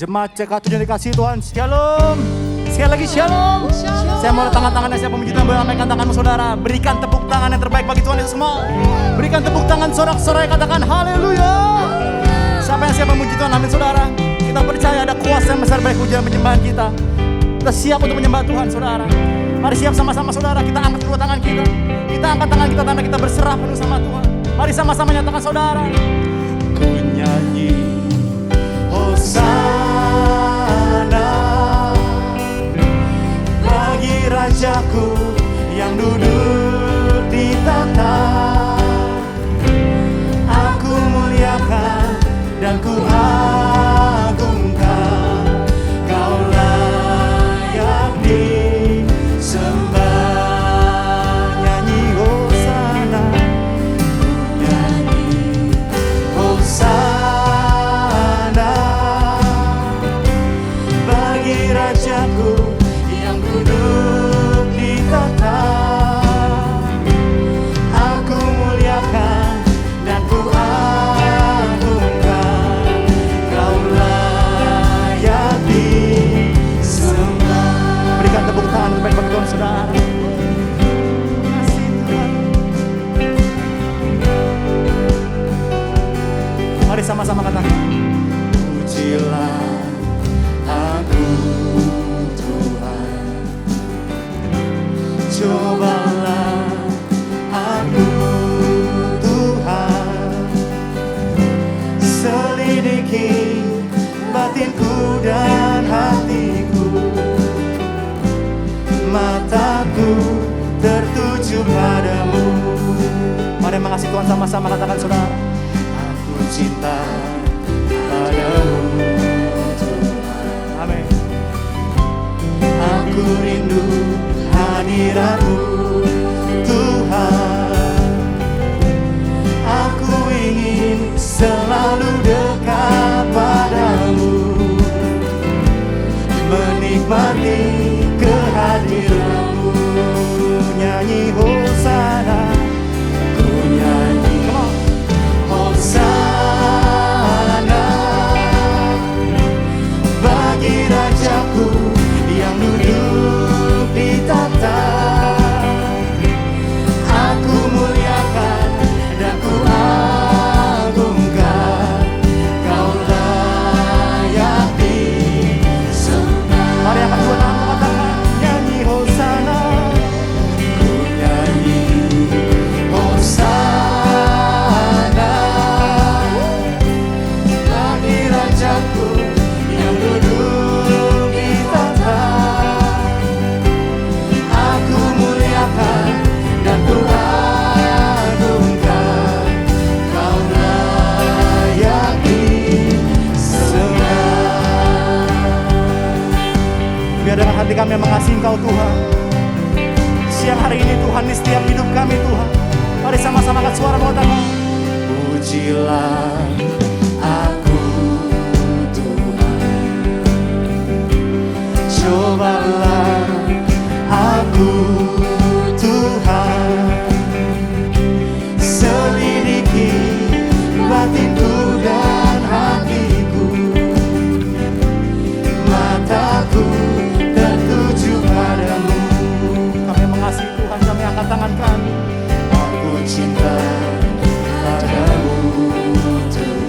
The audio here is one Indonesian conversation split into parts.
Jemaat CK7 yang dikasihi Tuhan, shalom. Sekali lagi shalom. Saya mau tangan-tangannya siapa puji Tuhan, meramaikan tanganmu saudara. Berikan tepuk tangan yang terbaik bagi Tuhan Yesus semua. Berikan tepuk tangan sorak-sorai, katakan haleluya. Siapa yang siap memuji Tuhan, amin saudara. Kita percaya ada kuasa yang besar baik pujian penyembahan kita. Kita siap untuk menyembah Tuhan saudara. Mari siap sama-sama saudara, kita angkat kedua tangan kita. Kita angkat tangan kita tanda kita berserah penuh sama Tuhan. Mari sama-sama nyatakan saudara. Ku nyanyi Hosana bagi Rajaku yang duduk di tahta. Aku muliakan dan ku agungkan, Kau layak disembah. Nyanyi Hosana, nyanyi Hosana bagi Rajaku yang duduk di tahta. Aku muliakan dan ku agungkan, Kau layak disembah. Berikan tepuk tangan terbaik bagi Tuhan saudara. Kasih Tuhan. Mari sama-sama katakan, pujilah aku Tuhan, cobalah aku Tuhan, selidiki batinku dan hatiku, mataku tertuju padamu. Mari mengasihi Tuhan sama-sama, katakan saudara, aku cinta padamu Tuhan. Amin. Aku rindu hadirat-Mu Tuhan. Aku ingin selalu dekat padamu, menikmati kehadiran-Mu. Nyanyi Hosana, ku nyanyi Hosana bagi Rajaku yang duduk di tahta. Aku muliakan dan ku agungkan, Kau layak disembah. Mari angkat dua tangan, katakan nyanyi Hosana. Ku nyanyi Hosana bagi Rajaku yang duduk di tahta. Aku muliakan dan ku agungkan, Kau layak disembah. Biar dengan hati kami mengasihi Engkau Tuhan. Siang hari ini Tuhan, di setiap hidup kami Tuhan, mari sama-sama angkat suara mengatakan, pujilah aku Tuhan, cobalah aku Tuhan, selidiki batinku dan hatiku, mataku tertuju padamu. Kami mengasihi Tuhan, kami angkat tangan kami. Aku cinta padamu Tuhan.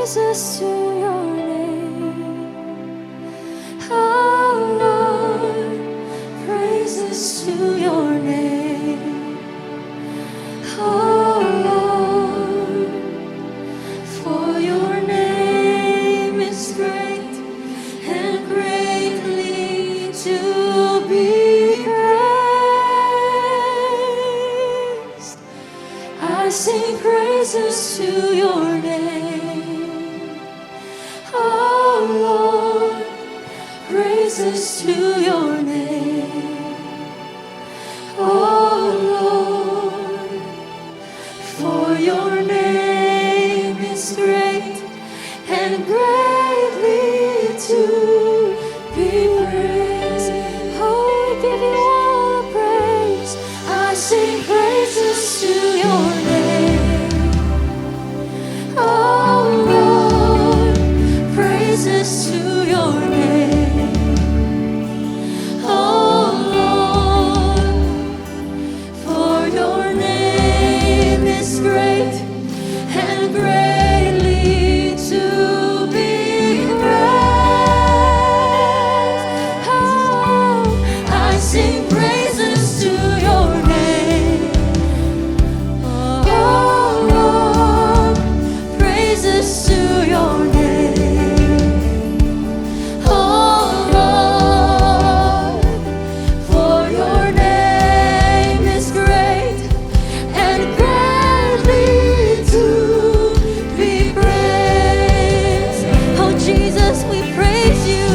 praises to your name. Oh Lord, praises to your name. Oh Lord, for your name is great and greatly to be praised. I sing praises to your name. Oh Lord, praises to your name. Oh Lord, for your name is great and greatly to be praised. Oh, we give you all the praise. I sing praises to your name. Oh Lord, praises to your name. Oh Lord, for your name is great and greatly to be praised. Oh, I sing praises to your name. Oh Lord, praises to your name. Oh Lord, for your name is great and greatly to be praised. Oh Jesus, we praise you.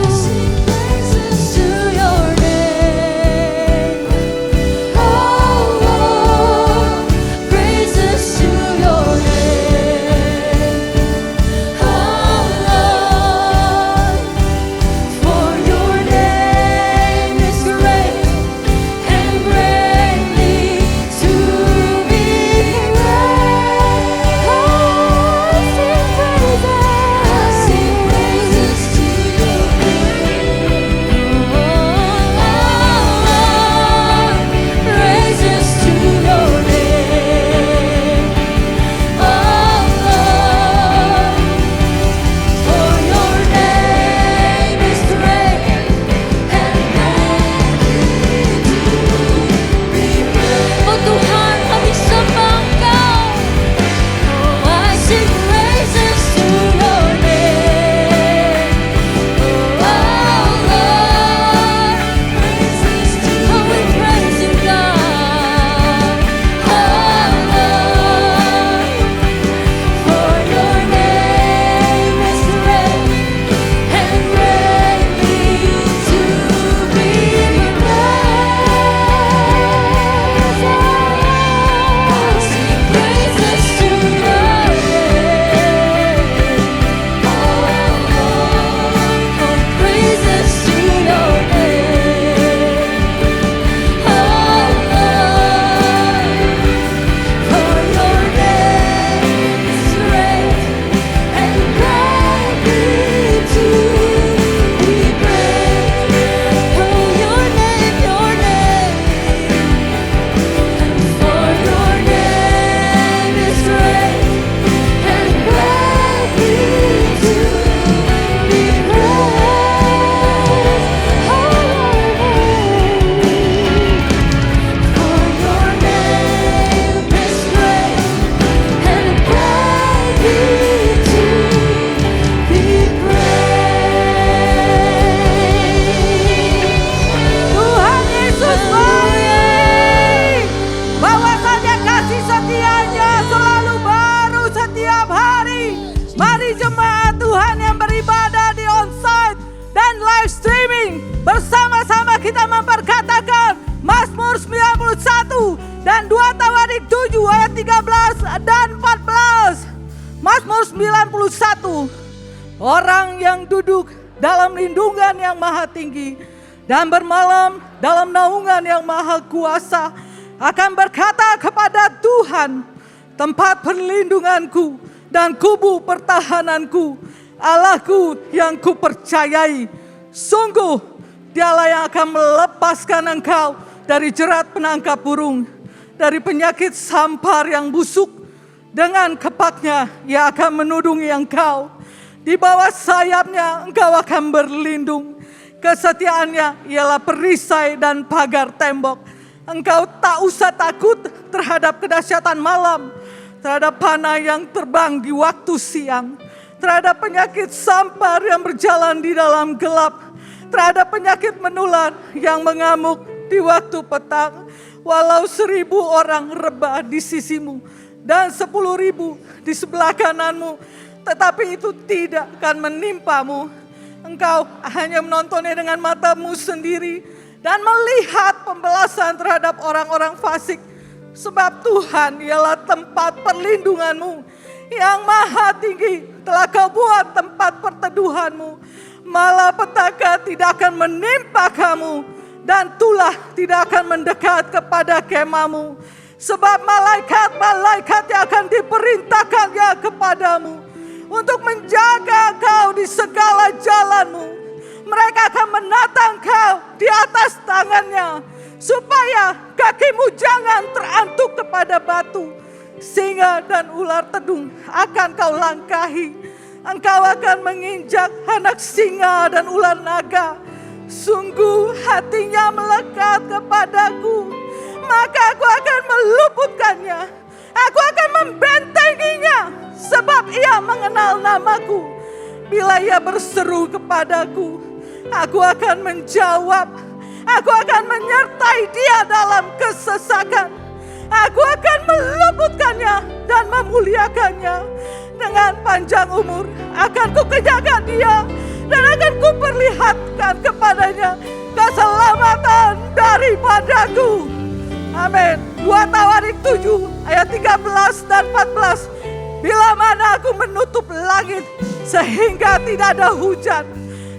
Sing praises to your name. Oh Lord, praises to your name. Oh Lord, for your name is great and greatly to be praised. Oh, I sing praises to your name. Oh Lord, praises to your name. Oh Lord, for your name is great and greatly to be praised. Oh Tuhan, kami sembah Engkau. Oh, I sing praises to your name. Oh Lord, praises to your name. Oh, we praise you, God. Oh Lord, for your name is great and greatly to be praised. I sing praises to your name. Oh Lord, praises to your name. Oh Lord, for your name is great and greatly to be praised. Oh, your name, and for your name is great and greatly to be praised. Oh, for your name is great and greatly to be praised. Tuhan Yesus baik, bahwasanya kasih setianya selalu baru setiap hari. Mari jemaat Tuhan yang beribadah di onsite dan live streaming, bersama-sama kita memperkatakan Mazmur 91 dan 2 Tawarik 7 ayat 13 dan 14. Mazmur 91, orang yang duduk dalam lindungan yang maha tinggi dan bermalam dalam naungan yang maha kuasa akan berkata kepada Tuhan, tempat perlindunganku dan kubu pertahananku, Allahku yang kupercayai. Sungguh dialah yang akan melepaskan engkau dari jerat penangkap burung, dari penyakit sampar yang busuk, Dengan kepaknya ia akan menudungi engkau. Di bawah sayapnya engkau akan berlindung. Kesetiaannya ialah perisai dan pagar tembok. Engkau tak usah takut terhadap kedahsyatan malam, terhadap panah yang terbang di waktu siang, terhadap penyakit sampar yang berjalan di dalam gelap, terhadap penyakit menular yang mengamuk di waktu petang. Walau 1.000 orang rebah di sisimu dan 10.000 di sebelah kananmu, tetapi itu tidak akan menimpamu. Engkau hanya menontonnya dengan matamu sendiri dan melihat pembalasan terhadap orang-orang fasik. Sebab Tuhan ialah tempat perlindunganmu, yang maha tinggi telah kau buat tempat perteduhanmu. Malapetaka tidak akan menimpa kamu, dan tulah tidak akan mendekat kepada kemahmu. Sebab malaikat-malaikatnya akan diperintahkannya kepadamu untuk menjaga kau di segala jalanmu. Mereka akan menatang kau di atas tangannya, supaya kakimu jangan terantuk kepada batu. Singa dan ular tedung akan kau langkahi. Engkau akan menginjak anak singa dan ular naga. Sungguh hatinya melekat kepadaku, maka aku akan meluputkannya. Aku akan membentenginya, sebab ia mengenal namaku. Bila ia berseru kepadaku, aku akan menjawab. Aku akan menyertai dia dalam kesesakan. Aku akan meluputkannya dan memuliakannya. Dengan panjang umur akan kukenyangkan dia, dan akan kuperlihatkan kepadanya keselamatan daripadaku. Amin. 2 Tawarik 7 ayat 13 dan 14. Bila mana aku menutup langit sehingga tidak ada hujan,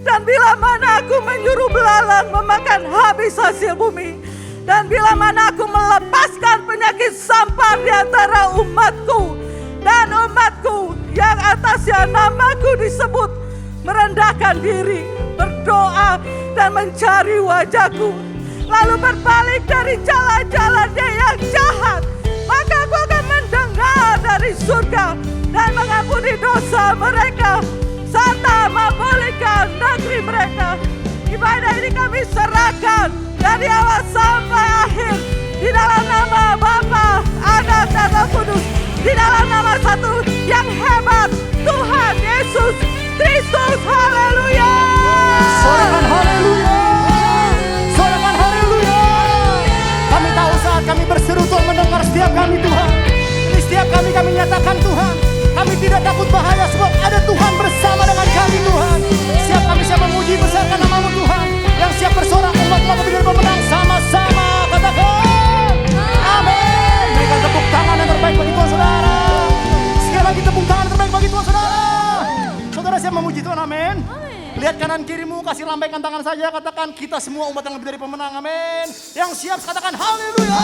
dan bila mana aku menyuruh belalang memakan habis hasil bumi, dan bila mana aku melepaskan penyakit sampar di antara umatku, dan umatku yang atasnya namaku disebut merendahkan diri, berdoa dan mencari wajahku, lalu berbalik dari jalan-jalannya yang jahat, maka aku akan mendengar dari surga dan mengampuni dosa mereka, serta memulihkan negeri mereka. Ibadah ini kami serahkan dari awal sampai akhir di dalam nama Bapa, Anak dan Roh Kudus, di dalam nama satu yang hebat, Tuhan Yesus Kristus. Haleluya. Sorakan haleluya. Sorakan haleluya. Kami tahu saat kami berseru Tuhan mendengar setiap kami Tuhan. Di setiap kami nyatakan Tuhan, kami tidak takut bahaya sebab ada Tuhan bersama dengan kami Tuhan. Siap kami siap memuji besarkan namamu Tuhan. Yang siap bersorak umat-umat benar pemenang sama-sama katakan amin. Berikan tepuk tangan yang terbaik bagi Tuhan saudara. Sekali lagi tepuk tangan yang terbaik bagi Tuhan saudara. Saudara siap memuji Tuhan amin. Lihat kanan kirimu, kasih lambaikan tangan saja, katakan kita semua umat yang lebih dari pemenang amin. Yang siap katakan haleluya.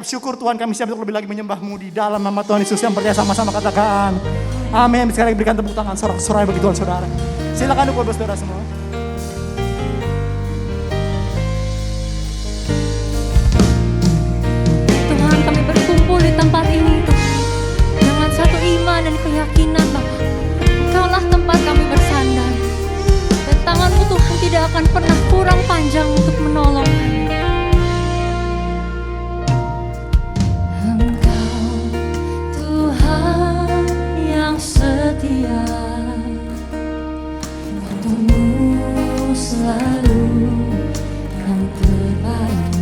ucap syukur Tuhan, kami siap untuk lebih lagi menyembah-Mu di dalam nama Tuhan Yesus. Yang percaya sama-sama katakan amin. Sekali lagi berikan tepuk tangan sorak-sorai bagi Tuhan saudara. Silakan duduk saudara semua. Tuhan, kami berkumpul di tempat ini Tuhan, dengan satu iman dan keyakinan Bapa, Engkaulah tempat kami bersandar, dan tangan-Mu Tuhan tidak akan pernah kurang panjang untuk menolong kami. Engkau Tuhan yang setia, waktu-Mu selalu yang terbaik.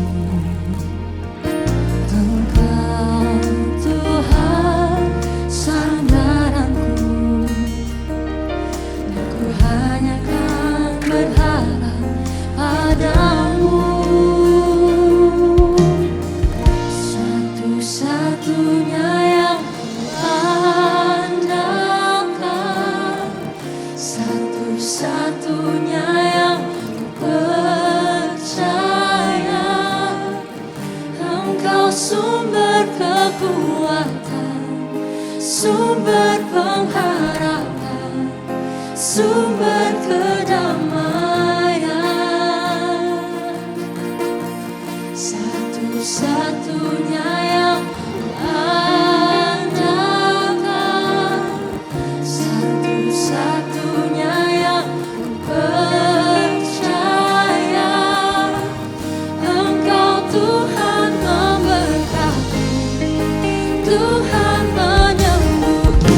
Engkau Tuhan sandaranku, dan ku hanya kan berharap padamu. Satu-satunya yang ku andalkan, satu-satunya yang ku percaya. Engkau sumber kekuatan, sumber pengharapan, sumber kedamaian. Satu-satunya yang ku andalkan, satu-satunya yang ku percaya. Engkau Tuhan memberkati, Tuhan menyembuhku,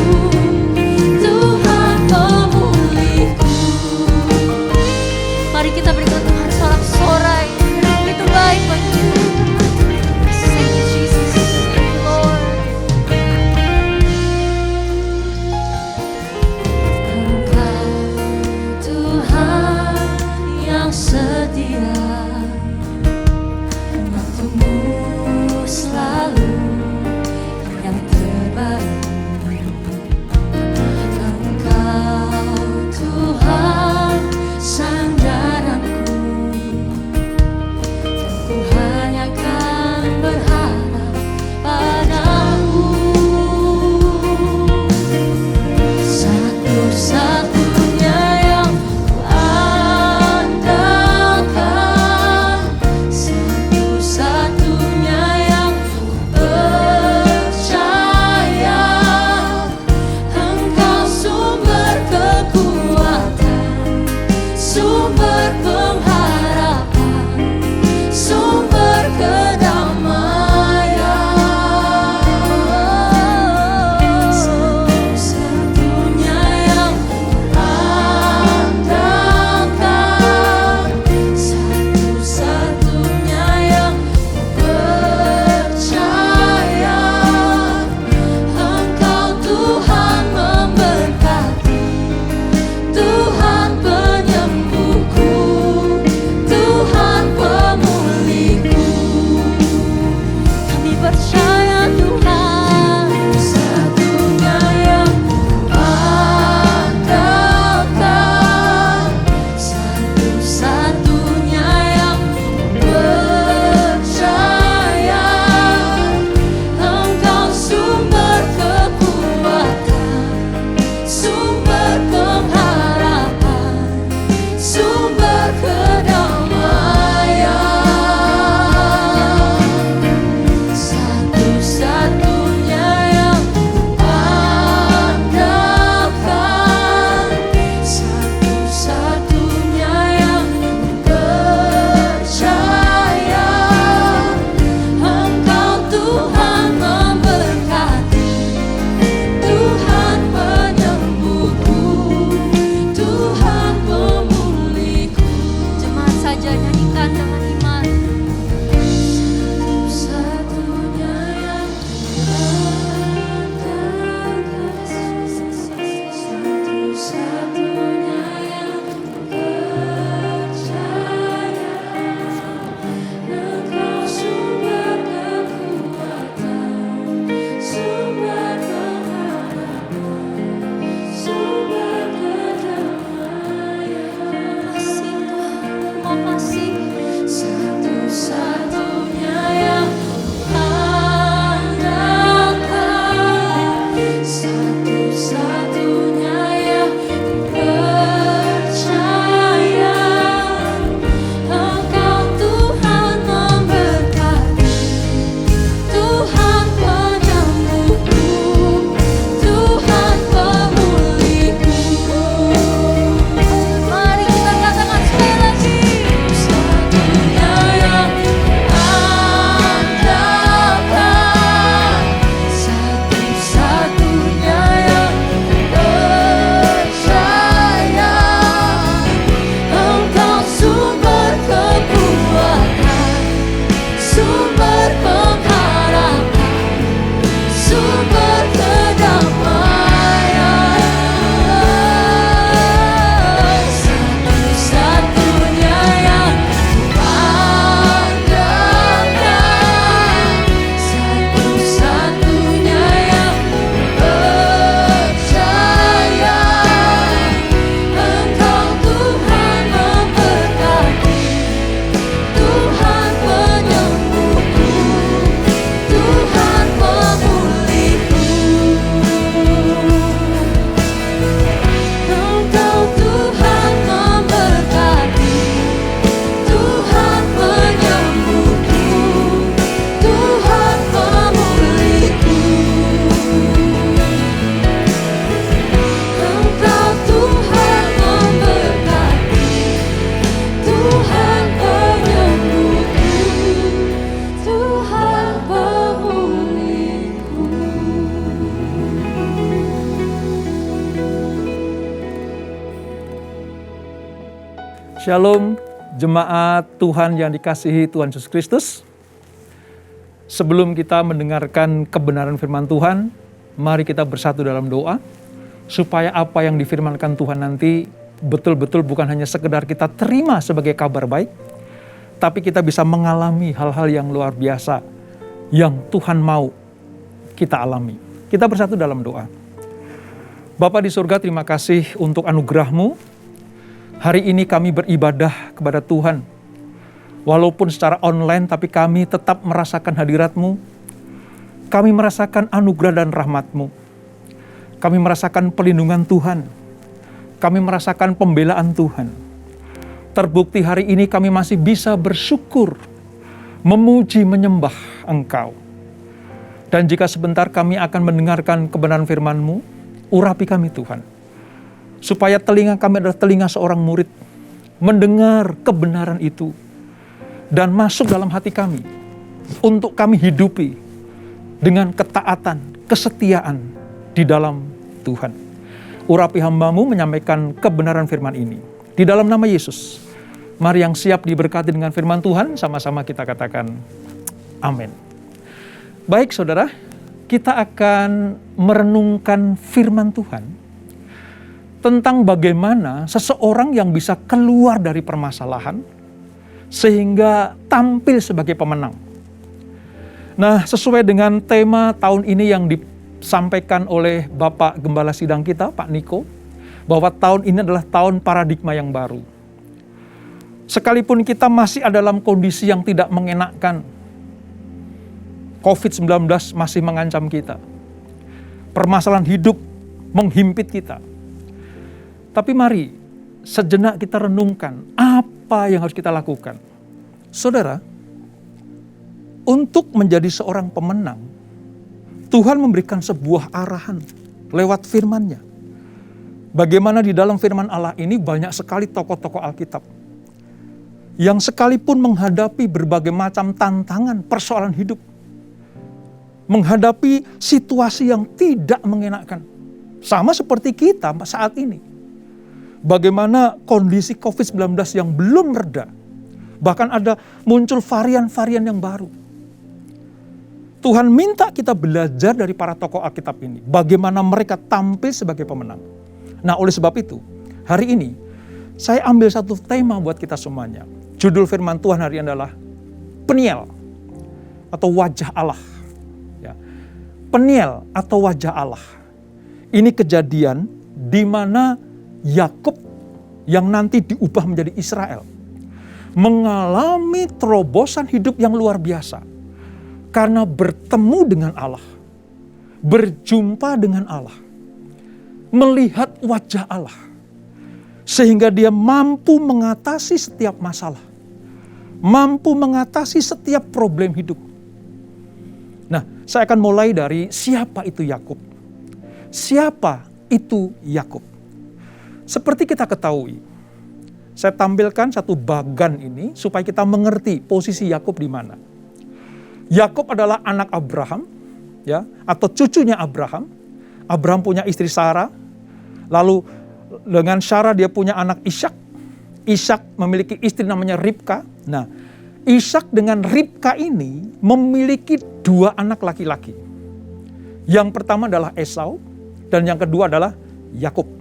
Shalom, jemaat Tuhan yang dikasihi Tuhan Yesus Kristus. Sebelum kita mendengarkan kebenaran firman Tuhan, mari kita bersatu dalam doa, supaya apa yang difirmankan Tuhan nanti betul-betul bukan hanya sekedar kita terima sebagai kabar baik, tapi kita bisa mengalami hal-hal yang luar biasa yang Tuhan mau kita alami. Kita bersatu dalam doa. Bapa di surga, terima kasih untuk anugerah-Mu. Hari ini kami beribadah kepada Tuhan. Walaupun secara online, tapi kami tetap merasakan hadirat-Mu. Kami merasakan anugerah dan rahmat-Mu. Kami merasakan perlindungan Tuhan. Kami merasakan pembelaan Tuhan. Terbukti hari ini kami masih bisa bersyukur, memuji, menyembah Engkau. Dan jika sebentar kami akan mendengarkan kebenaran firman-Mu, urapi kami Tuhan. Supaya telinga kami adalah telinga seorang murid, mendengar kebenaran itu, dan masuk dalam hati kami, untuk kami hidupi dengan ketaatan, kesetiaan di dalam Tuhan. Urapi hamba-Mu menyampaikan kebenaran firman ini. Di dalam nama Yesus, mari yang siap diberkati dengan firman Tuhan, sama-sama kita katakan, amin. Baik saudara, kita akan merenungkan firman Tuhan, tentang bagaimana seseorang yang bisa keluar dari permasalahan sehingga tampil sebagai pemenang. Nah, sesuai dengan tema tahun ini yang disampaikan oleh Bapak Gembala Sidang kita, Pak Niko, bahwa tahun ini adalah tahun paradigma yang baru. Sekalipun kita masih ada dalam kondisi yang tidak mengenakkan, COVID-19 masih mengancam kita. Permasalahan hidup menghimpit kita. Tapi mari sejenak kita renungkan apa yang harus kita lakukan. Saudara, untuk menjadi seorang pemenang, Tuhan memberikan sebuah arahan lewat firman-Nya. Bagaimana di dalam firman Allah ini banyak sekali tokoh-tokoh Alkitab yang sekalipun menghadapi berbagai macam tantangan persoalan hidup, menghadapi situasi yang tidak mengenakan, sama seperti kita saat ini. Bagaimana kondisi COVID-19 yang belum reda. Bahkan ada muncul varian-varian yang baru. Tuhan minta kita belajar dari para tokoh Alkitab ini. Bagaimana mereka tampil sebagai pemenang. Nah, oleh sebab itu, hari ini saya ambil satu tema buat kita semuanya. Judul firman Tuhan hari ini adalah Peniel atau wajah Allah. Ya. Peniel atau wajah Allah. Ini kejadian di mana Yakub yang nanti diubah menjadi Israel mengalami terobosan hidup yang luar biasa karena bertemu dengan Allah, berjumpa dengan Allah, melihat wajah Allah, sehingga dia mampu mengatasi setiap masalah, mampu mengatasi setiap problem hidup. Nah, saya akan mulai dari siapa itu Yakub. Siapa itu Yakub? Seperti kita ketahui, saya tampilkan satu bagan ini supaya kita mengerti posisi Yakub di mana. Yakub adalah anak Abraham, ya, atau cucunya Abraham. Abraham punya istri Sarah, lalu dengan Sarah dia punya anak Ishak. Ishak memiliki istri namanya Ribka. Nah, Ishak dengan Ribka ini memiliki dua anak laki-laki. Yang pertama adalah Esau dan yang kedua adalah Yakub.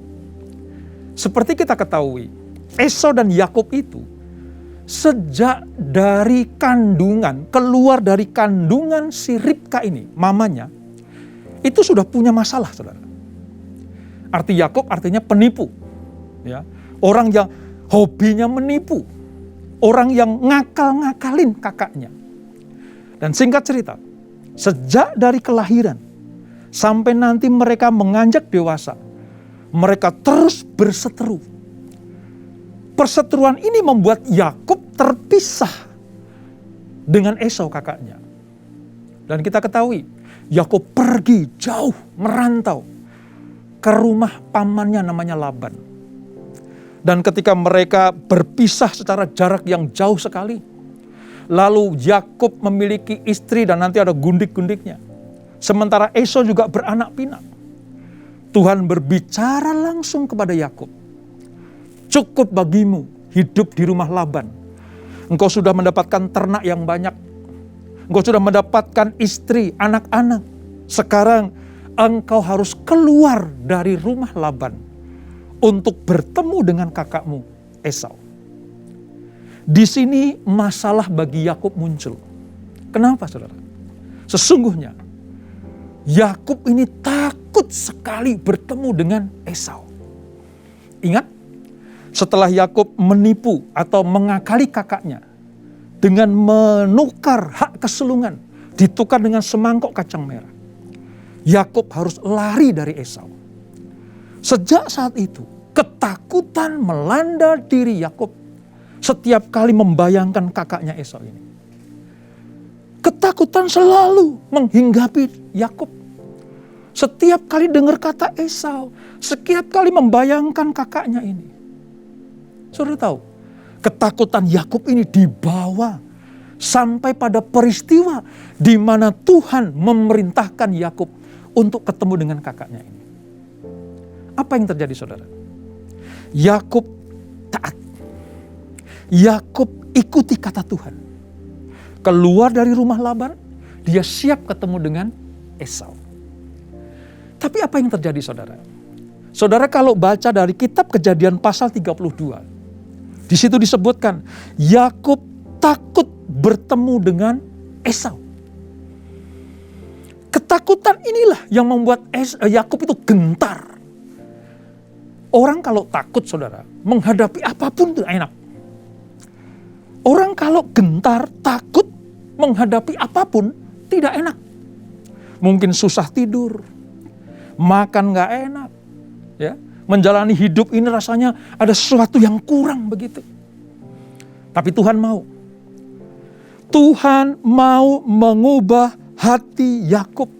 Seperti kita ketahui, Esau dan Yakub itu sejak dari kandungan, keluar dari kandungan si Ribka ini, mamanya, itu sudah punya masalah, saudara. Arti Yakub artinya penipu. Ya. Orang yang hobinya menipu. Orang yang ngakal-ngakalin kakaknya. Dan singkat cerita, sejak dari kelahiran, sampai nanti mereka menganjak dewasa, mereka terus berseteru. Perseteruan ini membuat Yakub terpisah dengan Esau kakaknya. Dan kita ketahui, Yakub pergi jauh merantau ke rumah pamannya namanya Laban. Dan ketika mereka berpisah secara jarak yang jauh sekali, lalu Yakub memiliki istri dan nanti ada gundik-gundiknya. Sementara Esau juga beranak pinak. Tuhan berbicara langsung kepada Yakub. Cukup bagimu hidup di rumah Laban. Engkau sudah mendapatkan ternak yang banyak. Engkau sudah mendapatkan istri, anak-anak. Sekarang engkau harus keluar dari rumah Laban untuk bertemu dengan kakakmu Esau. Di sini masalah bagi Yakub muncul. Kenapa, saudara? Sesungguhnya Yakub ini takut sekali bertemu dengan Esau. Ingat, setelah Yakub menipu atau mengakali kakaknya dengan menukar hak kesulungan, ditukar dengan semangkok kacang merah, Yakub harus lari dari Esau. Sejak saat itu, ketakutan melanda diri Yakub setiap kali membayangkan kakaknya Esau ini. Ketakutan selalu menghinggapi Yakub. Setiap kali dengar kata Esau, setiap kali membayangkan kakaknya ini. Saudara tahu, ketakutan Yakub ini dibawa sampai pada peristiwa di mana Tuhan memerintahkan Yakub untuk ketemu dengan kakaknya ini. Apa yang terjadi, saudara? Yakub taat. Yakub ikuti kata Tuhan. Keluar dari rumah Laban, dia siap ketemu dengan Esau. Tapi apa yang terjadi, saudara? Saudara kalau baca dari kitab Kejadian pasal 32, di situ disebutkan Yakub takut bertemu dengan Esau. Ketakutan inilah yang membuat Yakub itu gentar. Orang kalau takut, saudara, menghadapi apapun itu enak. Orang kalau gentar, takut, menghadapi apapun tidak enak. Mungkin susah tidur, makan gak enak, ya, menjalani hidup ini rasanya ada sesuatu yang kurang begitu. Tapi Tuhan mau mengubah hati Yakub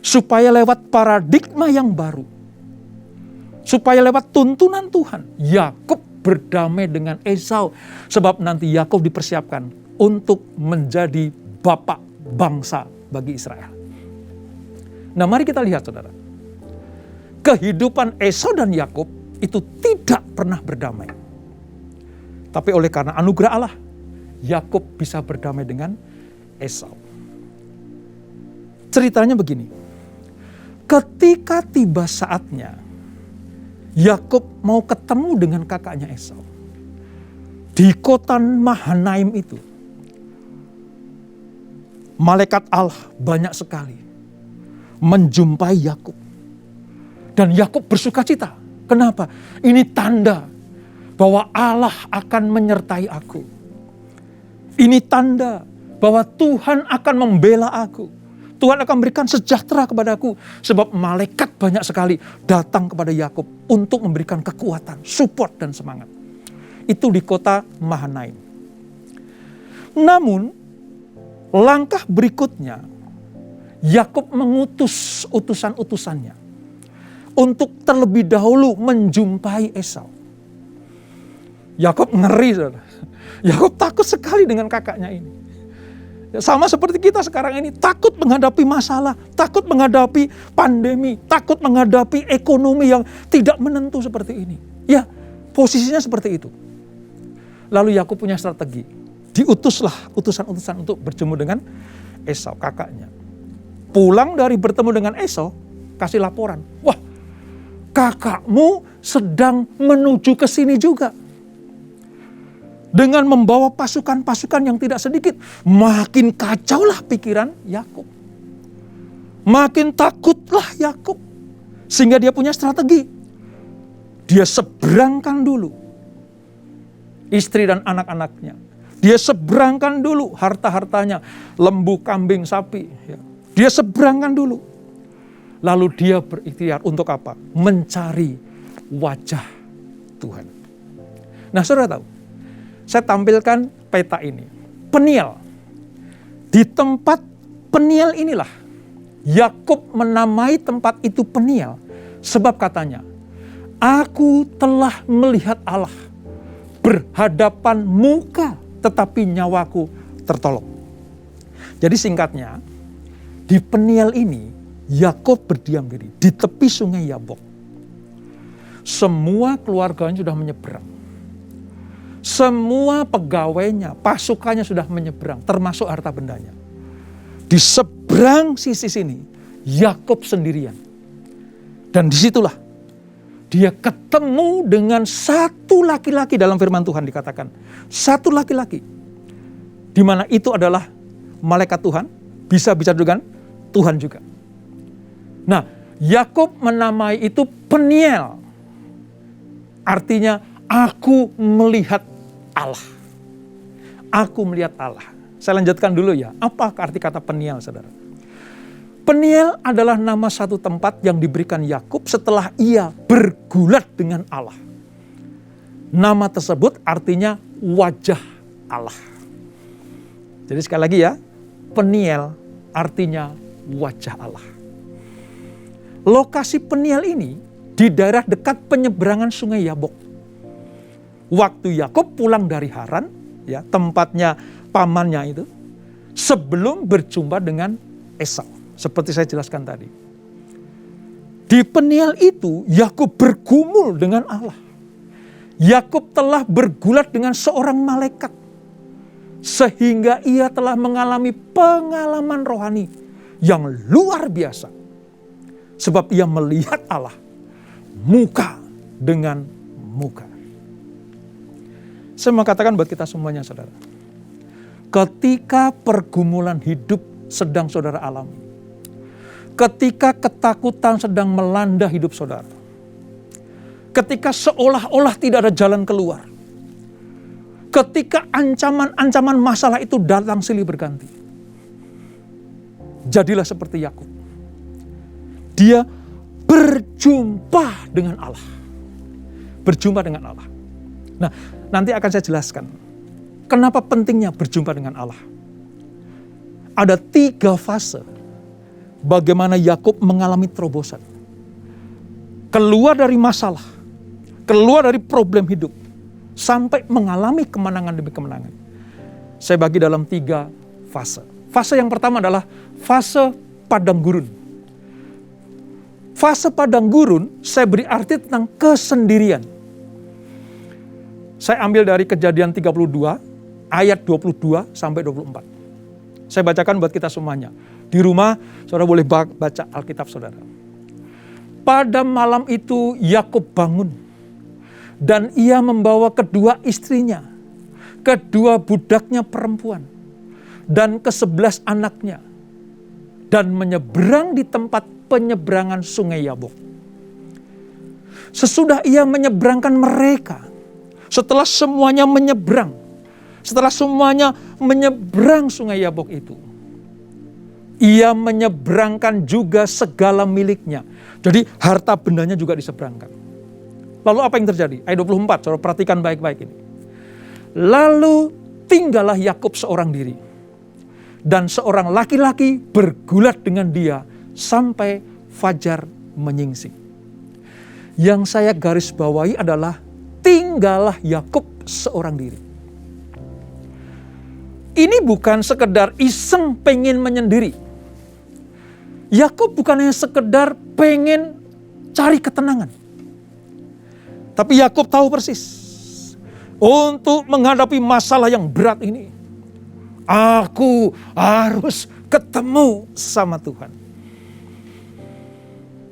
supaya lewat paradigma yang baru, supaya lewat tuntunan Tuhan, Yakub berdamai dengan Esau, sebab nanti Yakub dipersiapkan untuk menjadi bapak bangsa bagi Israel. Nah, mari kita lihat, saudara. Kehidupan Esau dan Yakub itu tidak pernah berdamai. Tapi oleh karena anugerah Allah, Yakub bisa berdamai dengan Esau. Ceritanya begini. Ketika tiba saatnya Yakub mau ketemu dengan kakaknya Esau di kota Mahanaim itu, malaikat Allah banyak sekali menjumpai Yakub. Dan Yakub bersukacita. Kenapa? Ini tanda bahwa Allah akan menyertai aku. Ini tanda bahwa Tuhan akan membela aku. Tuhan akan memberikan sejahtera kepadaku. Sebab malaikat banyak sekali datang kepada Yakub untuk memberikan kekuatan, support dan semangat. Itu di kota Mahanaim. Namun, langkah berikutnya, Yakub mengutus utusan-utusannya untuk terlebih dahulu menjumpai Esau. Yakub ngeri, saudara. Yakub takut sekali dengan kakaknya ini. Sama seperti kita sekarang ini, takut menghadapi masalah, takut menghadapi pandemi, takut menghadapi ekonomi yang tidak menentu seperti ini. Ya, posisinya seperti itu. Lalu Yakub punya strategi. Diutuslah utusan-utusan untuk bertemu dengan Esau, kakaknya. Pulang dari bertemu dengan Esau, kasih laporan. Wah, kakakmu sedang menuju ke sini juga. Dengan membawa pasukan-pasukan yang tidak sedikit. Makin kacaulah pikiran Yakub. Makin takutlah Yakub. Sehingga dia punya strategi. Dia seberangkan dulu istri dan anak-anaknya. Dia seberangkan dulu harta-hartanya. Lembu, kambing, sapi. Dia seberangkan dulu. Lalu dia berikhtiar untuk apa? Mencari wajah Tuhan. Nah, saudara tahu, saya tampilkan peta ini. Peniel. Di tempat Peniel inilah Yakub menamai tempat itu Peniel. Sebab katanya, aku telah melihat Allah berhadapan muka, tetapi nyawaku tertolong. Jadi singkatnya, di Peniel ini Yakub berdiam diri di tepi sungai Yabok. Semua keluarganya sudah menyeberang. Semua pegawainya, pasukannya sudah menyeberang, termasuk harta bendanya. Di seberang sisi sini, Yakub sendirian. Dan disitulah dia ketemu dengan satu laki-laki, dalam firman Tuhan dikatakan. Satu laki-laki. Di mana itu adalah malaikat Tuhan, bisa bicara dengan Tuhan juga. Nah, Yakub menamai itu Peniel. Artinya, aku melihat Allah. Aku melihat Allah. Saya lanjutkan dulu ya. Apa arti kata Peniel, saudara? Peniel adalah nama satu tempat yang diberikan Yakub setelah ia bergulat dengan Allah. Nama tersebut artinya wajah Allah. Jadi sekali lagi ya, Peniel artinya wajah Allah. Lokasi Peniel ini di daerah dekat penyeberangan sungai Yabok. Waktu Yakub pulang dari Haran, ya, tempatnya pamannya itu, sebelum berjumpa dengan Esau, seperti saya jelaskan tadi. Di Peniel itu Yakub bergumul dengan Allah. Yakub telah bergulat dengan seorang malaikat, sehingga ia telah mengalami pengalaman rohani yang luar biasa. Sebab ia melihat Allah muka dengan muka. Saya mau katakan buat kita semuanya, saudara. Ketika pergumulan hidup sedang saudara alami, ketika ketakutan sedang melanda hidup saudara, ketika seolah-olah tidak ada jalan keluar, ketika ancaman-ancaman masalah itu datang silih berganti, jadilah seperti Yakub. Dia berjumpa dengan Allah. Berjumpa dengan Allah. Nah, nanti akan saya jelaskan kenapa pentingnya berjumpa dengan Allah. Ada 3 fase bagaimana Yakub mengalami terobosan. Keluar dari masalah, keluar dari problem hidup, sampai mengalami kemenangan demi kemenangan. Saya bagi dalam 3 fase. Fase yang pertama adalah fase padang gurun. Fase padang gurun saya beri arti tentang kesendirian. Saya ambil dari Kejadian 32 ayat 22 sampai 24. Saya bacakan buat kita semuanya. Di rumah saudara boleh baca Alkitab saudara. Pada malam itu Yakub bangun dan ia membawa kedua istrinya, kedua budaknya perempuan dan ke-11 anaknya dan menyeberang di tempat penyeberangan sungai Yabok. Sesudah ia menyeberangkan mereka, setelah semuanya menyeberang, setelah semuanya menyeberang sungai Yabok itu, ia menyeberangkan juga segala miliknya. Jadi harta bendanya juga diseberangkan. Lalu apa yang terjadi? Ayat 24, saudara perhatikan baik-baik ini. Lalu tinggallah Yakub seorang diri, dan seorang laki-laki bergulat dengan dia sampai fajar menyingsing. Yang saya garis bawahi adalah tinggallah Yakub seorang diri. Ini bukan sekedar iseng pengen menyendiri. Yakub bukan hanya sekedar pengen cari ketenangan. Tapi Yakub tahu persis, untuk menghadapi masalah yang berat ini, aku harus ketemu sama Tuhan.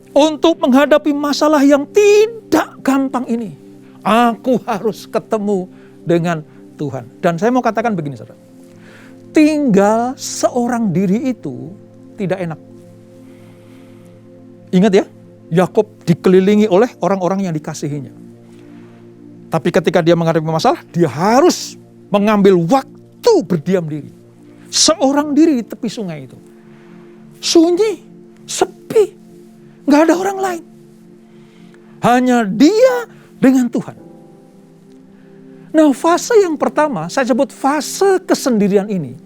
Untuk menghadapi masalah yang tidak gampang ini, aku harus ketemu dengan Tuhan. Dan saya mau katakan begini, saudara. Tinggal seorang diri itu tidak enak. Ingat ya, Yakub dikelilingi oleh orang-orang yang dikasihinya. Tapi ketika dia menghadapi masalah, dia harus mengambil waktu berdiam diri. Seorang diri di tepi sungai itu. Sunyi, sepi. Gak ada orang lain. Hanya dia dengan Tuhan. Nah, fase yang pertama, saya sebut fase kesendirian ini.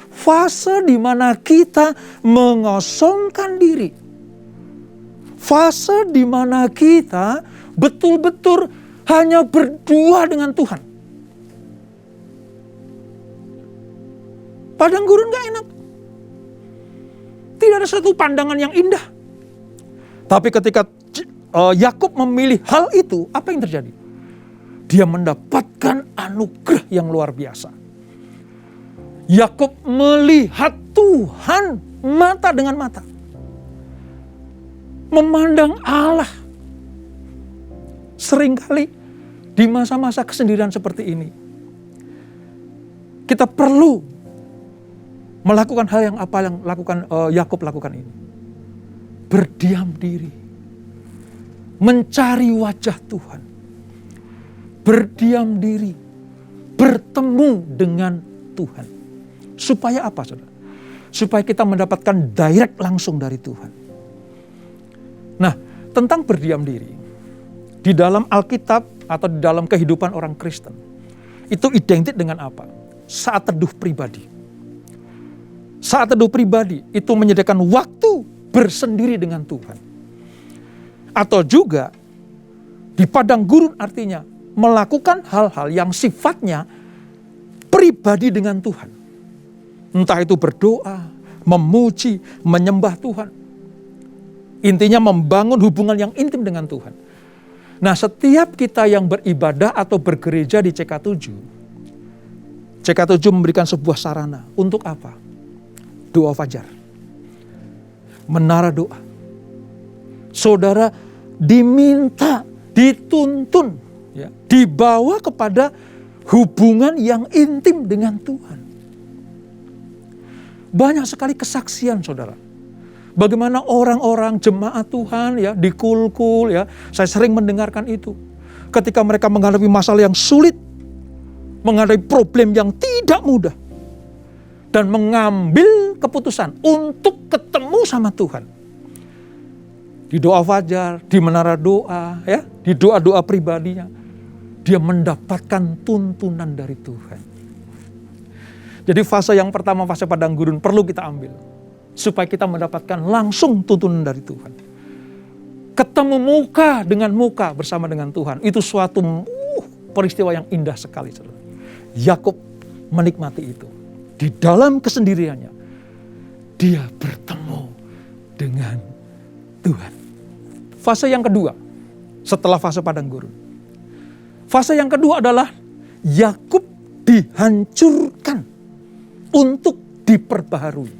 Fase di mana kita mengosongkan diri. Fase di mana kita betul-betul hanya berdua dengan Tuhan. Padang gurun gak enak. Tidak ada satu pandangan yang indah. Tapi ketika Yakub memilih hal itu, apa yang terjadi? dia mendapatkan anugerah yang luar biasa. Yakub melihat Tuhan mata dengan mata. Memandang Allah. Seringkali di masa-masa kesendirian seperti ini, kita perlu melakukan hal yang apa yang Yakub lakukan ini. Berdiam diri. Mencari wajah Tuhan. Berdiam diri. Bertemu dengan Tuhan. Supaya apa, saudara? Supaya kita mendapatkan direct langsung dari Tuhan. Nah, tentang berdiam diri, di dalam Alkitab atau di dalam kehidupan orang Kristen, itu identik dengan apa? Saat teduh pribadi. Saat teduh pribadi itu menyediakan waktu bersendiri dengan Tuhan. Atau juga di padang gurun artinya melakukan hal-hal yang sifatnya pribadi dengan Tuhan. Entah itu berdoa, memuji, menyembah Tuhan. Intinya membangun hubungan yang intim dengan Tuhan. Nah, setiap kita yang beribadah atau bergereja di CK7, CK7 memberikan sebuah sarana. Untuk apa? Doa fajar. Menara doa. Saudara diminta, dituntun, ya, dibawa kepada hubungan yang intim dengan Tuhan. Banyak sekali kesaksian, saudara. Bagaimana orang-orang jemaat Tuhan ya di Kulkul ya, saya sering mendengarkan itu. Ketika mereka menghadapi masalah yang sulit, menghadapi problem yang tidak mudah, dan mengambil keputusan untuk ketemu sama Tuhan. Di doa fajar, di menara doa, ya, di doa-doa pribadinya, dia mendapatkan tuntunan dari Tuhan. Jadi fase yang pertama, fase padang gurun perlu kita ambil. Supaya kita mendapatkan langsung tuntunan dari Tuhan. Ketemu muka dengan muka bersama dengan Tuhan. Itu suatu peristiwa yang indah sekali. Yakub menikmati itu. Di dalam kesendiriannya, dia bertemu dengan Tuhan. Fase yang kedua, setelah fase padang gurun. Fase yang kedua adalah Yakub dihancurkan untuk diperbaharui.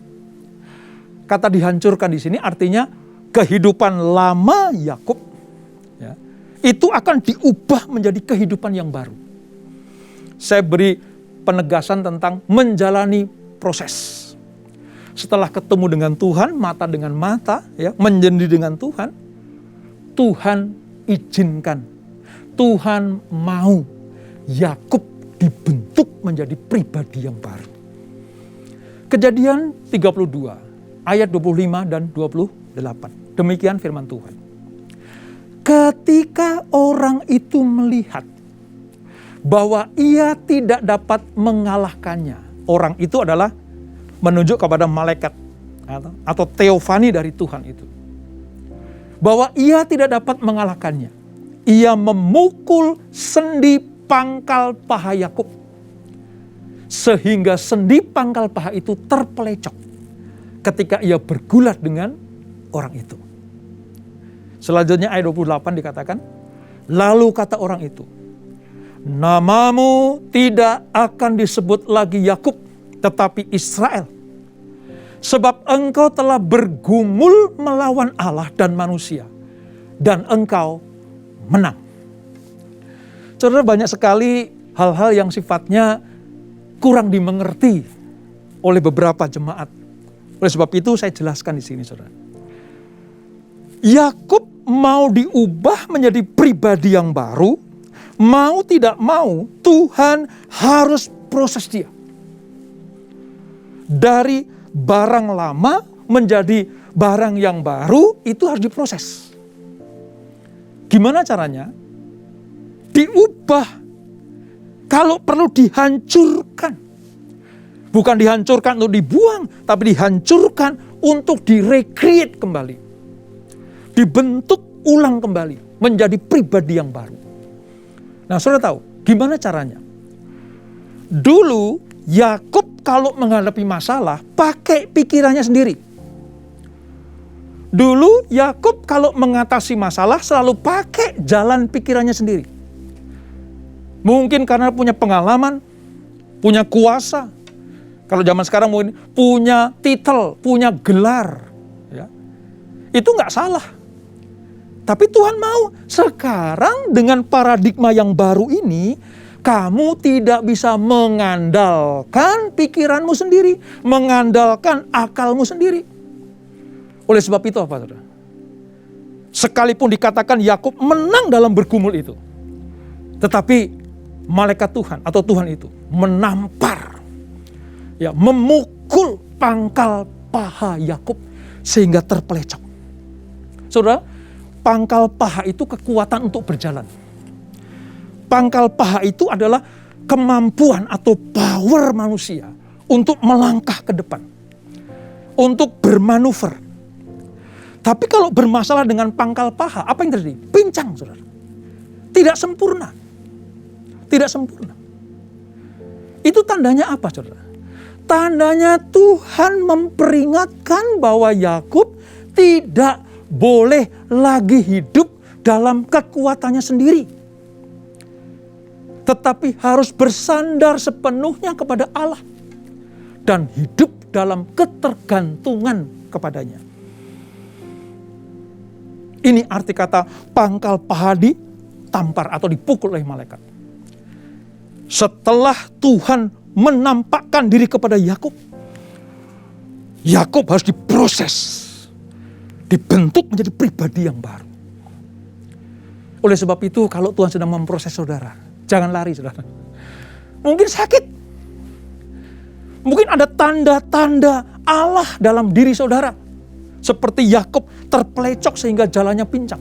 Kata dihancurkan di sini artinya kehidupan lama Yakub ya, itu akan diubah menjadi kehidupan yang baru. Saya beri penegasan tentang menjalani proses. Setelah ketemu dengan Tuhan, mata dengan mata, ya, menjadi dengan Tuhan, Tuhan izinkan, Tuhan mau Yakub dibentuk menjadi pribadi yang baru. Kejadian 32 ayat 25 dan 28. Demikian firman Tuhan. Ketika orang itu melihat bahwa ia tidak dapat mengalahkannya. Orang itu adalah menunjuk kepada malaikat atau teofani dari Tuhan itu. Bahwa ia tidak dapat mengalahkannya. Ia memukul sendi pangkal paha Yakub. Sehingga sendi pangkal paha itu terpelecok ketika ia bergulat dengan orang itu. Selanjutnya ayat 28 dikatakan, lalu kata orang itu, namamu tidak akan disebut lagi Yakub, tetapi Israel. Sebab engkau telah bergumul melawan Allah dan manusia, dan engkau menang. Saudara, banyak sekali hal-hal yang sifatnya kurang dimengerti oleh beberapa jemaat. Oleh sebab itu saya jelaskan di sini, saudara. Yakub mau diubah menjadi pribadi yang baru, mau tidak mau Tuhan harus proses dia. Dari barang lama menjadi barang yang baru itu harus diproses. Gimana caranya? Diubah. Kalau perlu dihancurkan. Bukan dihancurkan untuk dibuang, tapi dihancurkan untuk direcreate kembali. Dibentuk ulang kembali menjadi pribadi yang baru. Nah, saudara tahu gimana caranya? Dulu Yakub kalau menghadapi masalah pakai pikirannya sendiri. Dulu Yakub kalau mengatasi masalah selalu pakai jalan pikirannya sendiri. Mungkin karena punya pengalaman, punya kuasa. Kalau zaman sekarang mungkin punya titel, punya gelar. Ya. Itu nggak salah. Tapi Tuhan mau sekarang dengan paradigma yang baru ini, kamu tidak bisa mengandalkan pikiranmu sendiri, mengandalkan akalmu sendiri. Oleh sebab itu apa, saudara? Sekalipun dikatakan Yakub menang dalam bergumul itu, tetapi malaikat Tuhan atau Tuhan itu menampar, ya, memukul pangkal paha Yakub sehingga terpelecok. Saudara, pangkal paha itu kekuatan untuk berjalan. Pangkal paha itu adalah kemampuan atau power manusia untuk melangkah ke depan, untuk bermanuver. Tapi kalau bermasalah dengan pangkal paha, apa yang terjadi? Pincang, saudara. Tidak sempurna. Tidak sempurna. Itu tandanya apa, saudara? Tandanya Tuhan memperingatkan bahwa Yakub tidak boleh lagi hidup dalam kekuatannya sendiri. Tetapi harus bersandar sepenuhnya kepada Allah. Dan hidup dalam ketergantungan kepadanya. Ini arti kata pangkal paha ditampar atau dipukul oleh malaikat. Setelah Tuhan menampakkan diri kepada Yakub, Yakub harus diproses, dibentuk menjadi pribadi yang baru. Oleh sebab itu, kalau Tuhan sedang memproses saudara, jangan lari, saudara. Mungkin sakit, mungkin ada tanda-tanda Allah dalam diri saudara, seperti Yakub terpelecok sehingga jalannya pincang.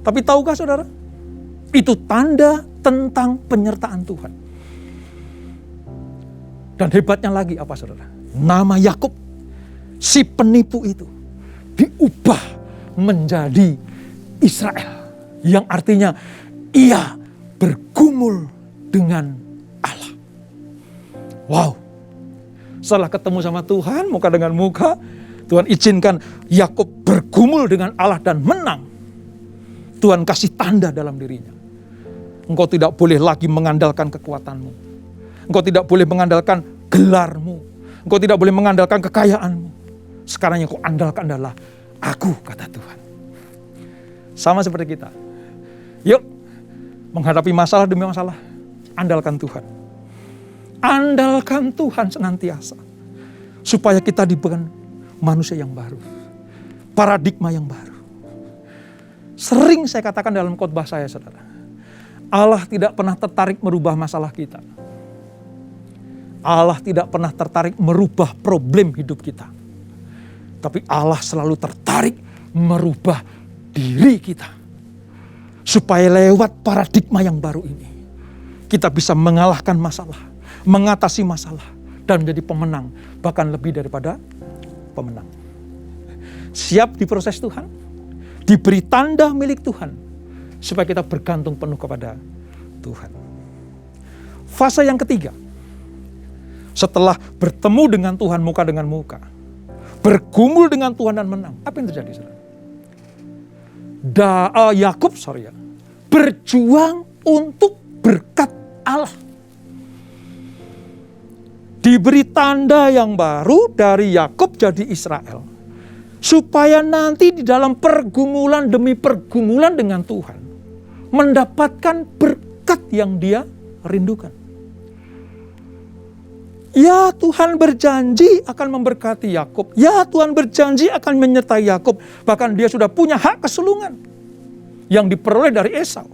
Tapi tahukah saudara, itu tanda tentang penyertaan Tuhan. Dan hebatnya lagi apa, saudara? Nama Yakub, si penipu itu, diubah menjadi Israel, yang artinya ia bergumul dengan Allah. Wow. Setelah ketemu sama Tuhan muka dengan muka, Tuhan izinkan Yakub bergumul dengan Allah dan menang. Tuhan kasih tanda dalam dirinya. Engkau tidak boleh lagi mengandalkan kekuatanmu. Engkau tidak boleh mengandalkan gelarmu. Engkau tidak boleh mengandalkan kekayaanmu. Sekarang yang kau andalkan adalah Aku, kata Tuhan. Sama seperti kita. Yuk, menghadapi masalah demi masalah, andalkan Tuhan. Andalkan Tuhan senantiasa. Supaya kita diberikan manusia yang baru. Paradigma yang baru. Sering saya katakan dalam khotbah saya, saudara. Allah tidak pernah tertarik merubah masalah kita. Allah tidak pernah tertarik merubah problem hidup kita. Tapi Allah selalu tertarik merubah diri kita. Supaya lewat paradigma yang baru ini, kita bisa mengalahkan masalah, mengatasi masalah, dan menjadi pemenang. Bahkan lebih daripada pemenang. Siap diproses Tuhan, diberi tanda milik Tuhan, supaya kita bergantung penuh kepada Tuhan. Fase yang ketiga, setelah bertemu dengan Tuhan muka dengan muka, bergumul dengan Tuhan dan menang, apa yang terjadi, saudara? Yakub berjuang untuk berkat Allah. Diberi tanda yang baru dari Yakub jadi Israel. Supaya nanti di dalam pergumulan demi pergumulan dengan Tuhan, mendapatkan berkat yang dia rindukan. Ya, Tuhan berjanji akan memberkati Yakub. Ya, Tuhan berjanji akan menyertai Yakub. Bahkan dia sudah punya hak kesulungan yang diperoleh dari Esau.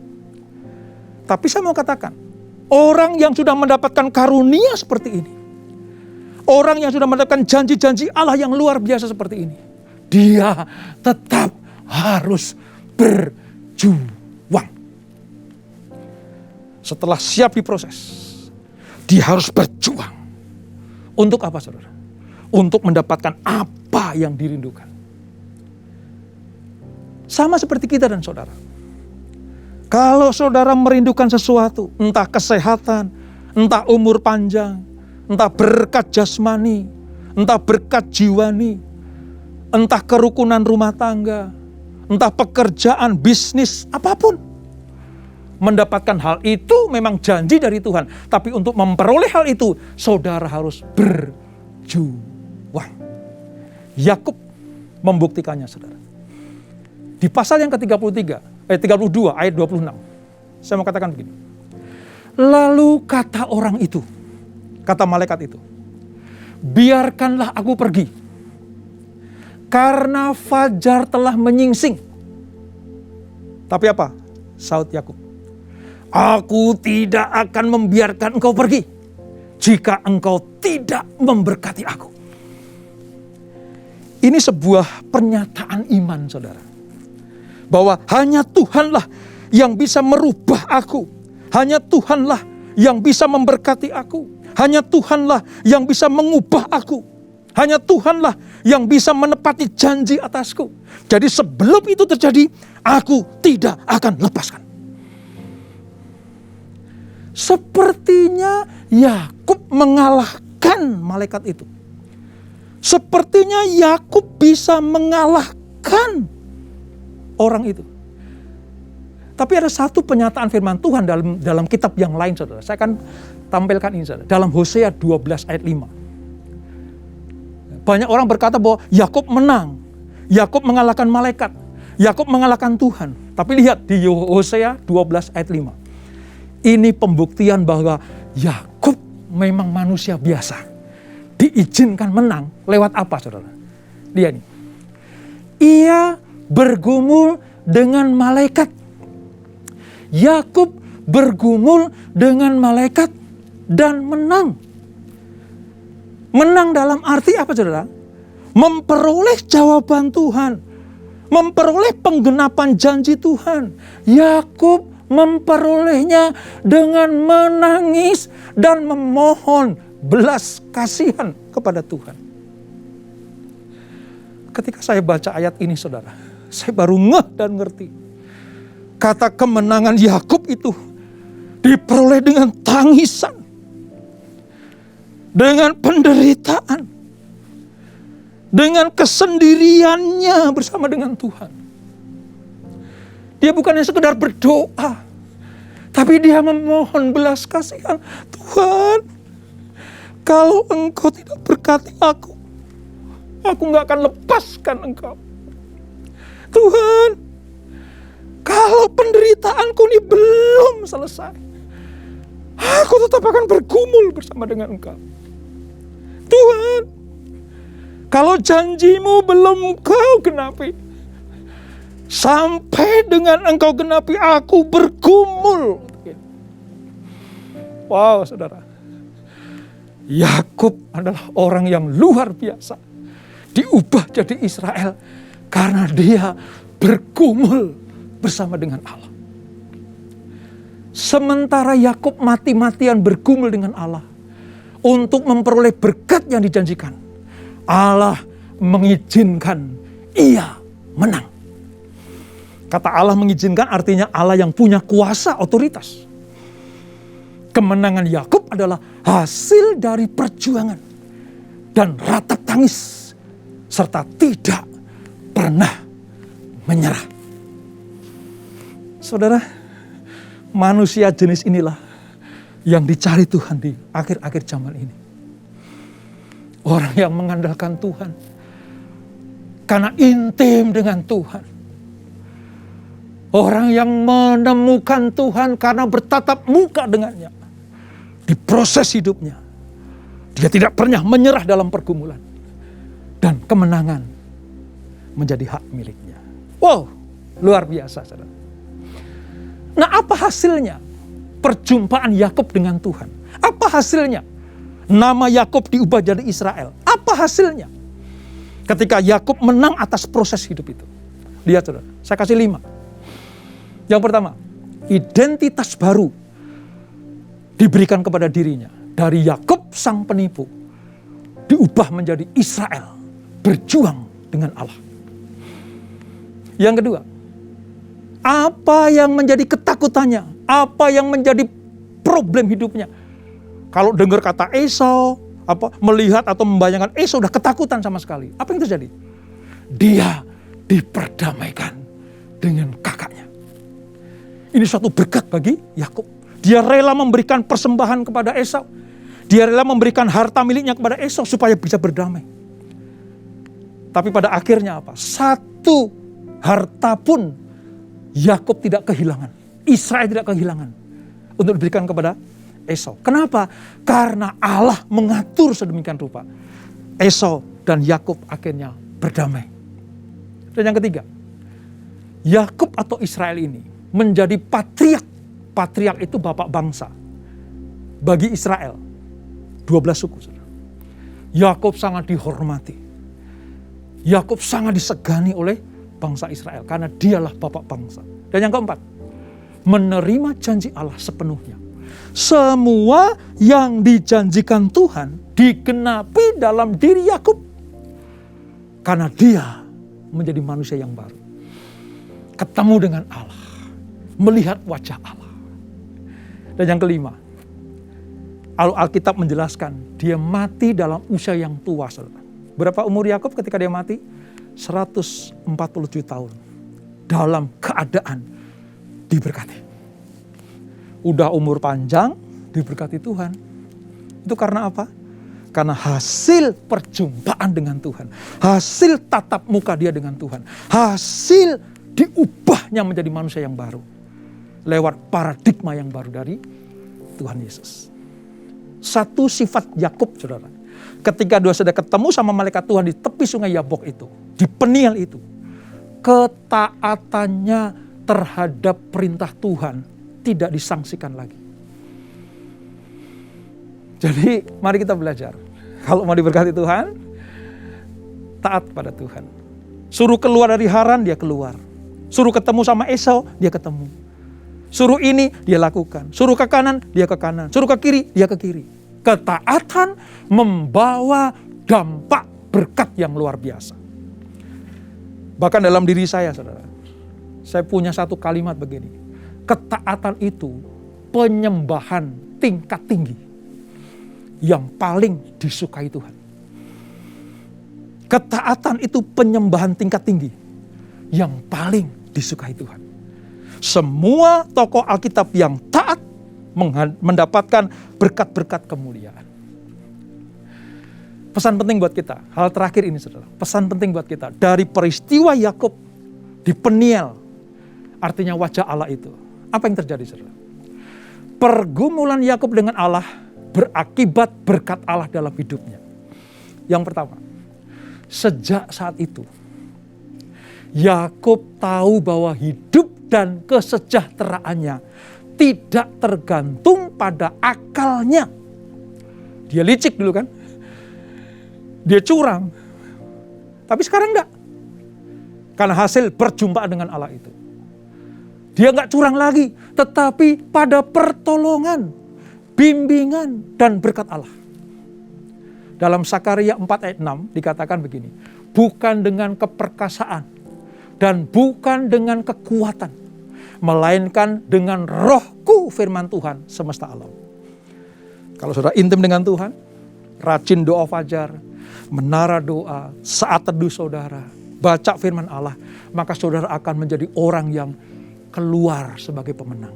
Tapi saya mau katakan, orang yang sudah mendapatkan karunia seperti ini, orang yang sudah mendapatkan janji-janji Allah yang luar biasa seperti ini, dia tetap harus berjuang. Setelah siap diproses, dia harus berjuang. Untuk apa, saudara? Untuk mendapatkan apa yang dirindukan. Sama seperti kita dan saudara. Kalau saudara merindukan sesuatu, entah kesehatan, entah umur panjang, entah berkat jasmani, entah berkat jiwani, entah kerukunan rumah tangga, entah pekerjaan, bisnis, apapun. mendapatkan hal itu memang janji dari Tuhan. Tapi untuk memperoleh hal itu, saudara harus berjuang. Yakub membuktikannya, saudara. Di pasal yang ke-32 ayat 26. Saya mau katakan begini. Lalu kata orang itu, kata malaikat itu, biarkanlah aku pergi, karena fajar telah menyingsing. Tapi apa? Saut Yakub, aku tidak akan membiarkan engkau pergi, jika engkau tidak memberkati aku. Ini sebuah pernyataan iman, saudara. Bahwa hanya Tuhanlah yang bisa merubah aku. Hanya Tuhanlah yang bisa memberkati aku. Hanya Tuhanlah yang bisa mengubah aku. Hanya Tuhanlah yang bisa menepati janji atasku. Jadi sebelum itu terjadi, aku tidak akan lepaskan. Sepertinya Yakub mengalahkan malaikat itu. Sepertinya Yakub bisa mengalahkan orang itu. Tapi ada satu pernyataan firman Tuhan dalam kitab yang lain, saudara. Saya akan tampilkan ini, saudara. Dalam Hosea 12 ayat 5. Banyak orang berkata bahwa Yakub menang. Yakub mengalahkan malaikat. Yakub mengalahkan Tuhan. Tapi lihat di Hosea 12 ayat 5. Ini pembuktian bahwa Yakub memang manusia biasa. Diizinkan menang lewat apa, saudara? Lihat nih. Ia bergumul dengan malaikat. Yakub bergumul dengan malaikat dan menang. Menang dalam arti apa, saudara? Memperoleh jawaban Tuhan. Memperoleh penggenapan janji Tuhan. Yakub memperolehnya dengan menangis dan memohon belas kasihan kepada Tuhan. Ketika saya baca ayat ini, saudara, saya baru ngeh dan ngerti. Kata kemenangan Yakub itu diperoleh dengan tangisan, dengan penderitaan, dengan kesendiriannya bersama dengan Tuhan. Dia bukannya sekedar berdoa, tapi dia memohon belas kasihan. Tuhan, kalau engkau tidak berkati aku gak akan lepaskan engkau. Tuhan, kalau penderitaanku ini belum selesai, aku tetap akan bergumul bersama dengan engkau. Tuhan, kalau janjimu belum engkau genapi, sampai dengan engkau genapi aku bergumul. Wow, saudara. Yakub adalah orang yang luar biasa. Diubah jadi Israel karena dia bergumul bersama dengan Allah. Sementara Yakub mati-matian bergumul dengan Allah untuk memperoleh berkat yang dijanjikan, Allah mengizinkan ia menang. Kata Allah mengizinkan artinya Allah yang punya kuasa, otoritas. Kemenangan Yakub adalah hasil dari perjuangan dan ratap tangis serta tidak pernah menyerah. Saudara, manusia jenis inilah yang dicari Tuhan di akhir-akhir zaman ini. Orang yang mengandalkan Tuhan karena intim dengan Tuhan. Orang yang menemukan Tuhan karena bertatap muka dengannya. Di proses hidupnya, dia tidak pernah menyerah dalam pergumulan. Dan kemenangan menjadi hak miliknya. Wow, luar biasa, saudara. Nah, apa hasilnya perjumpaan Yakub dengan Tuhan? Apa hasilnya nama Yakub diubah jadi Israel? Apa hasilnya ketika Yakub menang atas proses hidup itu? Lihat, saudara, saya kasih 5. Yang pertama, identitas baru diberikan kepada dirinya. Dari Yakub sang penipu diubah menjadi Israel, berjuang dengan Allah. Yang kedua, apa yang menjadi ketakutannya, apa yang menjadi problem hidupnya. Kalau dengar kata Esau, melihat atau membayangkan Esau sudah ketakutan sama sekali. Apa yang terjadi? Dia diperdamaikan dengan kakaknya. Ini suatu berkat bagi Yakub. Dia rela memberikan persembahan kepada Esau. Dia rela memberikan harta miliknya kepada Esau supaya bisa berdamai. Tapi pada akhirnya apa? Satu harta pun Yakub tidak kehilangan. Israel tidak kehilangan untuk diberikan kepada Esau. Kenapa? Karena Allah mengatur sedemikian rupa. Esau dan Yakub akhirnya berdamai. Dan yang ketiga, Yakub atau Israel ini menjadi patriark. Patriark itu bapak bangsa. Bagi Israel, 12 suku. Yakub sangat dihormati. Yakub sangat disegani oleh bangsa Israel karena dialah bapak bangsa. Dan yang keempat, menerima janji Allah sepenuhnya. Semua yang dijanjikan Tuhan digenapi dalam diri Yakub. Karena dia menjadi manusia yang baru. Ketemu dengan Allah. Melihat wajah Allah. Dan yang kelima, Alkitab menjelaskan dia mati dalam usia yang tua. Saudara. Berapa umur Yakub ketika dia mati? 147 tahun. Dalam keadaan diberkati. Udah umur panjang, diberkati Tuhan. Itu karena apa? Karena hasil perjumpaan dengan Tuhan. Hasil tatap muka dia dengan Tuhan. Hasil diubahnya menjadi manusia yang baru. Lewat paradigma yang baru dari Tuhan Yesus. Satu sifat Yakub, saudara. Ketika dia sudah ketemu sama malaikat Tuhan di tepi sungai Yabok itu. Di Peniel itu. Ketaatannya terhadap perintah Tuhan tidak disangsikan lagi. Jadi mari kita belajar. Kalau mau diberkati Tuhan, taat pada Tuhan. Suruh keluar dari Haran, dia keluar. Suruh ketemu sama Esau, dia ketemu. Suruh ini, dia lakukan. Suruh ke kanan, dia ke kanan. Suruh ke kiri, dia ke kiri. Ketaatan membawa dampak berkat yang luar biasa. Bahkan dalam diri saya, saudara. Saya punya satu kalimat begini. Ketaatan itu penyembahan tingkat tinggi. Yang paling disukai Tuhan. Ketaatan itu penyembahan tingkat tinggi. Yang paling disukai Tuhan. Semua tokoh Alkitab yang taat mendapatkan berkat-berkat kemuliaan. Pesan penting buat kita, hal terakhir ini saudara. Pesan penting buat kita, dari peristiwa Yakub di Peniel, artinya wajah Allah itu. Apa yang terjadi saudara? Pergumulan Yakub dengan Allah berakibat berkat Allah dalam hidupnya. Yang pertama, sejak saat itu, Yakub tahu bahwa hidup dan kesejahteraannya tidak tergantung pada akalnya. Dia licik dulu kan. Dia curang. Tapi sekarang enggak. Karena hasil perjumpaan dengan Allah itu. Dia enggak curang lagi. Tetapi pada pertolongan, bimbingan, dan berkat Allah. Dalam Sakaria 4 ayat 6 dikatakan begini. Bukan dengan keperkasaan dan bukan dengan kekuatan. Melainkan dengan rohku firman Tuhan semesta alam. Kalau saudara intim dengan Tuhan, rajin doa fajar, menara doa, saat teduh saudara, baca firman Allah, maka saudara akan menjadi orang yang keluar sebagai pemenang.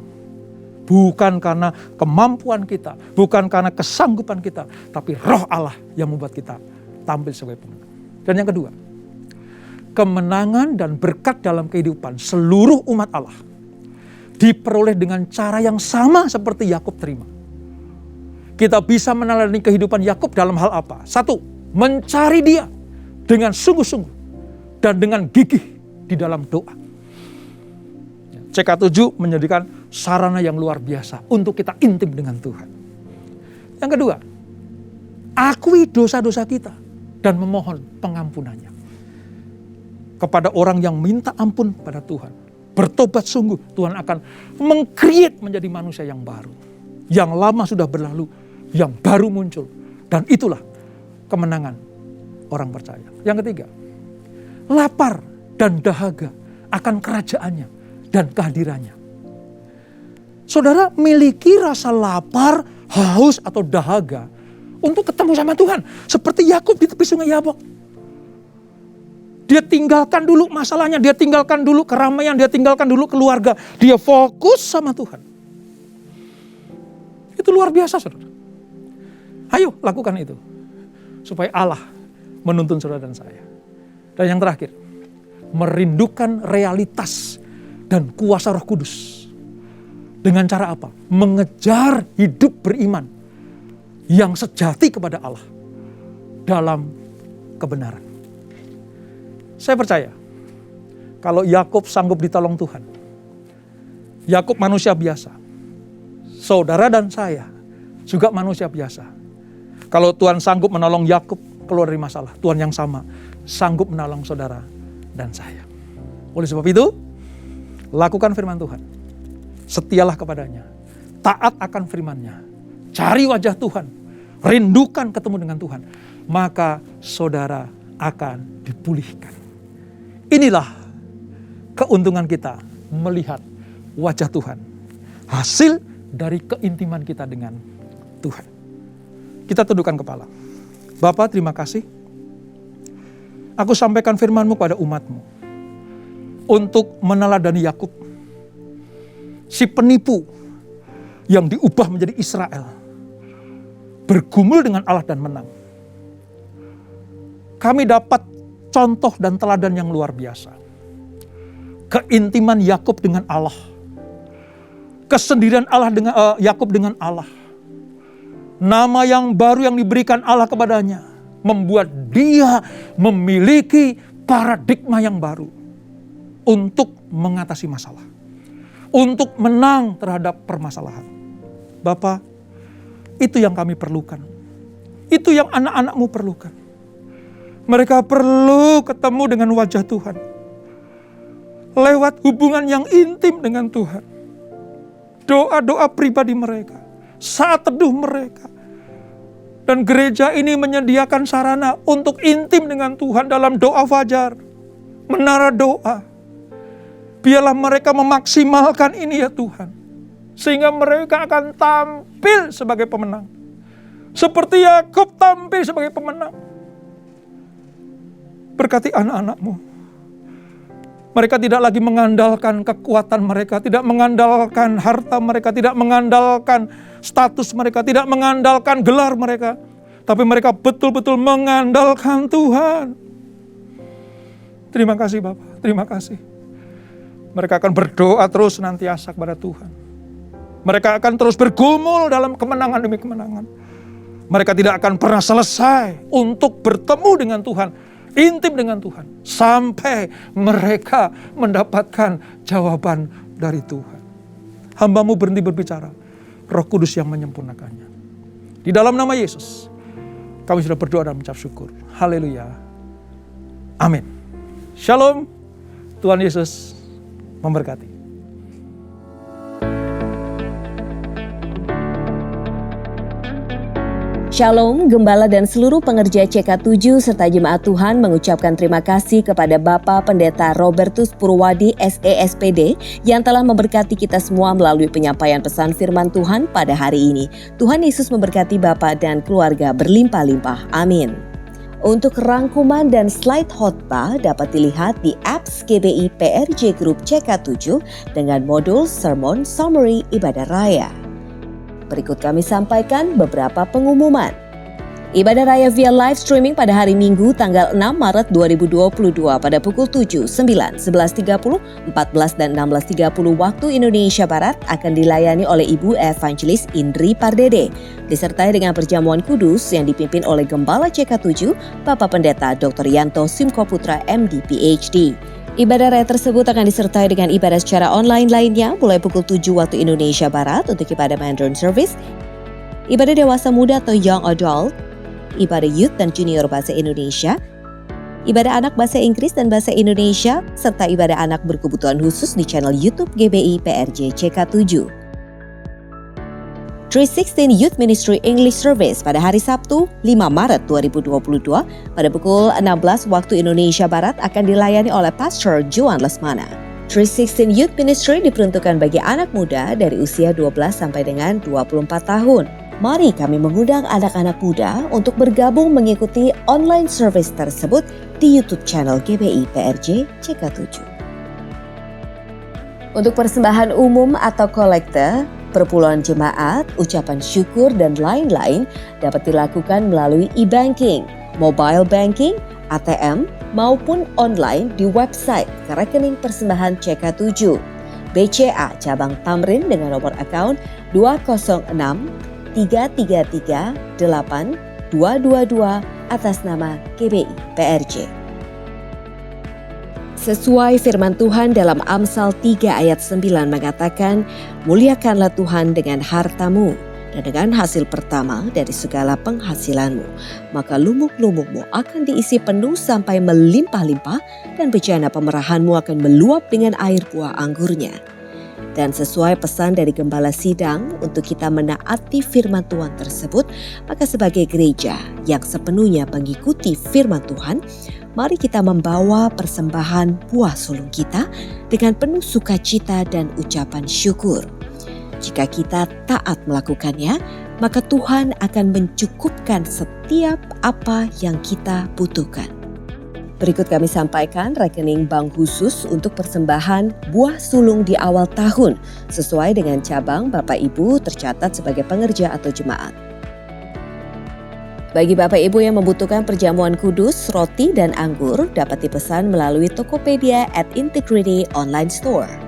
Bukan karena kemampuan kita, bukan karena kesanggupan kita, tapi roh Allah yang membuat kita tampil sebagai pemenang. Dan yang kedua, kemenangan dan berkat dalam kehidupan seluruh umat Allah diperoleh dengan cara yang sama seperti Yakub terima. Kita bisa meneladani kehidupan Yakub dalam hal apa? Satu, mencari Dia dengan sungguh-sungguh dan dengan gigih di dalam doa. CK7 menjadikan sarana yang luar biasa untuk kita intim dengan Tuhan. Yang kedua, akui dosa-dosa kita dan memohon pengampunannya. Kepada orang yang minta ampun pada Tuhan, bertobat sungguh, Tuhan akan meng-create menjadi manusia yang baru. Yang lama sudah berlalu, yang baru muncul. Dan itulah kemenangan orang percaya. Yang ketiga, lapar dan dahaga akan kerajaannya dan kehadirannya. Saudara miliki rasa lapar, haus atau dahaga untuk ketemu sama Tuhan. Seperti Yakub di tepi sungai Yabok. Dia tinggalkan dulu masalahnya, dia tinggalkan dulu keramaian, dia tinggalkan dulu keluarga. Dia fokus sama Tuhan. Itu luar biasa, saudara. Ayo lakukan itu. Supaya Allah menuntun saudara dan saya. Dan yang terakhir, merindukan realitas dan kuasa Roh Kudus. Dengan cara apa? Mengejar hidup beriman yang sejati kepada Allah dalam kebenaran. Saya percaya kalau Yakub sanggup ditolong Tuhan, Yakub manusia biasa, saudara dan saya juga manusia biasa. Kalau Tuhan sanggup menolong Yakub keluar dari masalah, Tuhan yang sama sanggup menolong saudara dan saya. Oleh sebab itu, lakukan firman Tuhan. Setialah kepadanya. Taat akan firman-Nya. Cari wajah Tuhan. Rindukan ketemu dengan Tuhan. Maka saudara akan dipulihkan. Inilah keuntungan kita melihat wajah Tuhan. Hasil dari keintiman kita dengan Tuhan. Kita tundukkan kepala. Bapa, terima kasih. Aku sampaikan firman-Mu pada umat-Mu. Untuk meneladani Yakub. Si penipu yang diubah menjadi Israel. Bergumul dengan Allah dan menang. Kami dapat contoh dan teladan yang luar biasa. Keintiman Yakub dengan Allah. Kesendirian Allah dengan Yakub dengan Allah. Nama yang baru yang diberikan Allah kepadanya. Membuat dia memiliki paradigma yang baru. Untuk mengatasi masalah. Untuk menang terhadap permasalahan. Bapa, itu yang kami perlukan. Itu yang anak-anak-Mu perlukan. Mereka perlu ketemu dengan wajah Tuhan. Lewat hubungan yang intim dengan Tuhan. Doa-doa pribadi mereka. Saat teduh mereka. Dan gereja ini menyediakan sarana untuk intim dengan Tuhan dalam doa fajar. Menara doa. Biarlah mereka memaksimalkan ini ya Tuhan. Sehingga mereka akan tampil sebagai pemenang. Seperti Yakub tampil sebagai pemenang. Berkati anak-anak-Mu. Mereka tidak lagi mengandalkan kekuatan mereka. Tidak mengandalkan harta mereka. Tidak mengandalkan status mereka. Tidak mengandalkan gelar mereka. Tapi mereka betul-betul mengandalkan Tuhan. Terima kasih Bapak. Terima kasih. Mereka akan berdoa terus senantiasa kepada Tuhan. Mereka akan terus bergumul dalam kemenangan demi kemenangan. Mereka tidak akan pernah selesai untuk bertemu dengan Tuhan. Intim dengan Tuhan. Sampai mereka mendapatkan jawaban dari Tuhan. Hamba-Mu berhenti berbicara. Roh Kudus yang menyempurnakannya. Di dalam nama Yesus. Kami sudah berdoa dan mengucap syukur. Haleluya. Amin. Shalom. Tuhan Yesus memberkati. Shalom, Gembala dan seluruh pengerja CK7 serta jemaat Tuhan mengucapkan terima kasih kepada Bapak Pendeta Robertus Purwadi SESPD yang telah memberkati kita semua melalui penyampaian pesan firman Tuhan pada hari ini. Tuhan Yesus memberkati Bapak dan keluarga berlimpah-limpah. Amin. Untuk rangkuman dan slide khotbah dapat dilihat di apps GBI PRJ Group CK7 dengan modul Sermon Summary Ibadah Raya. Berikut kami sampaikan beberapa pengumuman. Ibadah Raya via live streaming pada hari Minggu tanggal 6 Maret 2022 pada pukul 7, 9, 11.30, 14 dan 16.30 waktu Indonesia Barat akan dilayani oleh Ibu Evangelis Indri Pardede, disertai dengan perjamuan kudus yang dipimpin oleh Gembala CK7, Bapak Pendeta Dr. Yanto Simkoputra MD PhD. Ibadah raya tersebut akan disertai dengan ibadah secara online lainnya mulai pukul 7 waktu Indonesia Barat untuk ibadah Mandarin Service, ibadah dewasa muda atau Young Adult, ibadah Youth dan Junior Bahasa Indonesia, ibadah anak Bahasa Inggris dan Bahasa Indonesia, serta ibadah anak berkebutuhan khusus di channel YouTube GBI PRJ CK7. 316 Youth Ministry English Service pada hari Sabtu 5 Maret 2022 pada pukul 16 waktu Indonesia Barat akan dilayani oleh Pastor Joan Lesmana. 316 Youth Ministry diperuntukkan bagi anak muda dari usia 12 sampai dengan 24 tahun. Mari kami mengundang anak-anak muda untuk bergabung mengikuti online service tersebut di YouTube channel GBI PRJ CK7. Untuk persembahan umum atau kolekte, perpuluhan jemaat, ucapan syukur dan lain-lain dapat dilakukan melalui e-banking, mobile banking, ATM maupun online di website rekening persembahan CK7 BCA cabang Tamrin dengan nomor akaun 206 333 8 222 atas nama GBI PRJ. Sesuai firman Tuhan dalam Amsal 3 ayat 9 mengatakan, muliakanlah Tuhan dengan hartamu dan dengan hasil pertama dari segala penghasilanmu. Maka lumuk-lumukmu akan diisi penuh sampai melimpah-limpah dan bejana pemerahanmu akan meluap dengan air buah anggurnya. Dan sesuai pesan dari Gembala Sidang untuk kita menaati firman Tuhan tersebut, maka sebagai gereja yang sepenuhnya mengikuti firman Tuhan, mari kita membawa persembahan buah sulung kita dengan penuh sukacita dan ucapan syukur. Jika kita taat melakukannya, maka Tuhan akan mencukupkan setiap apa yang kita butuhkan. Berikut kami sampaikan rekening bank khusus untuk persembahan buah sulung di awal tahun sesuai dengan cabang Bapak Ibu tercatat sebagai pengerja atau jemaat. Bagi Bapak Ibu yang membutuhkan perjamuan kudus, roti dan anggur dapat dipesan melalui Tokopedia at Integrity Online Store.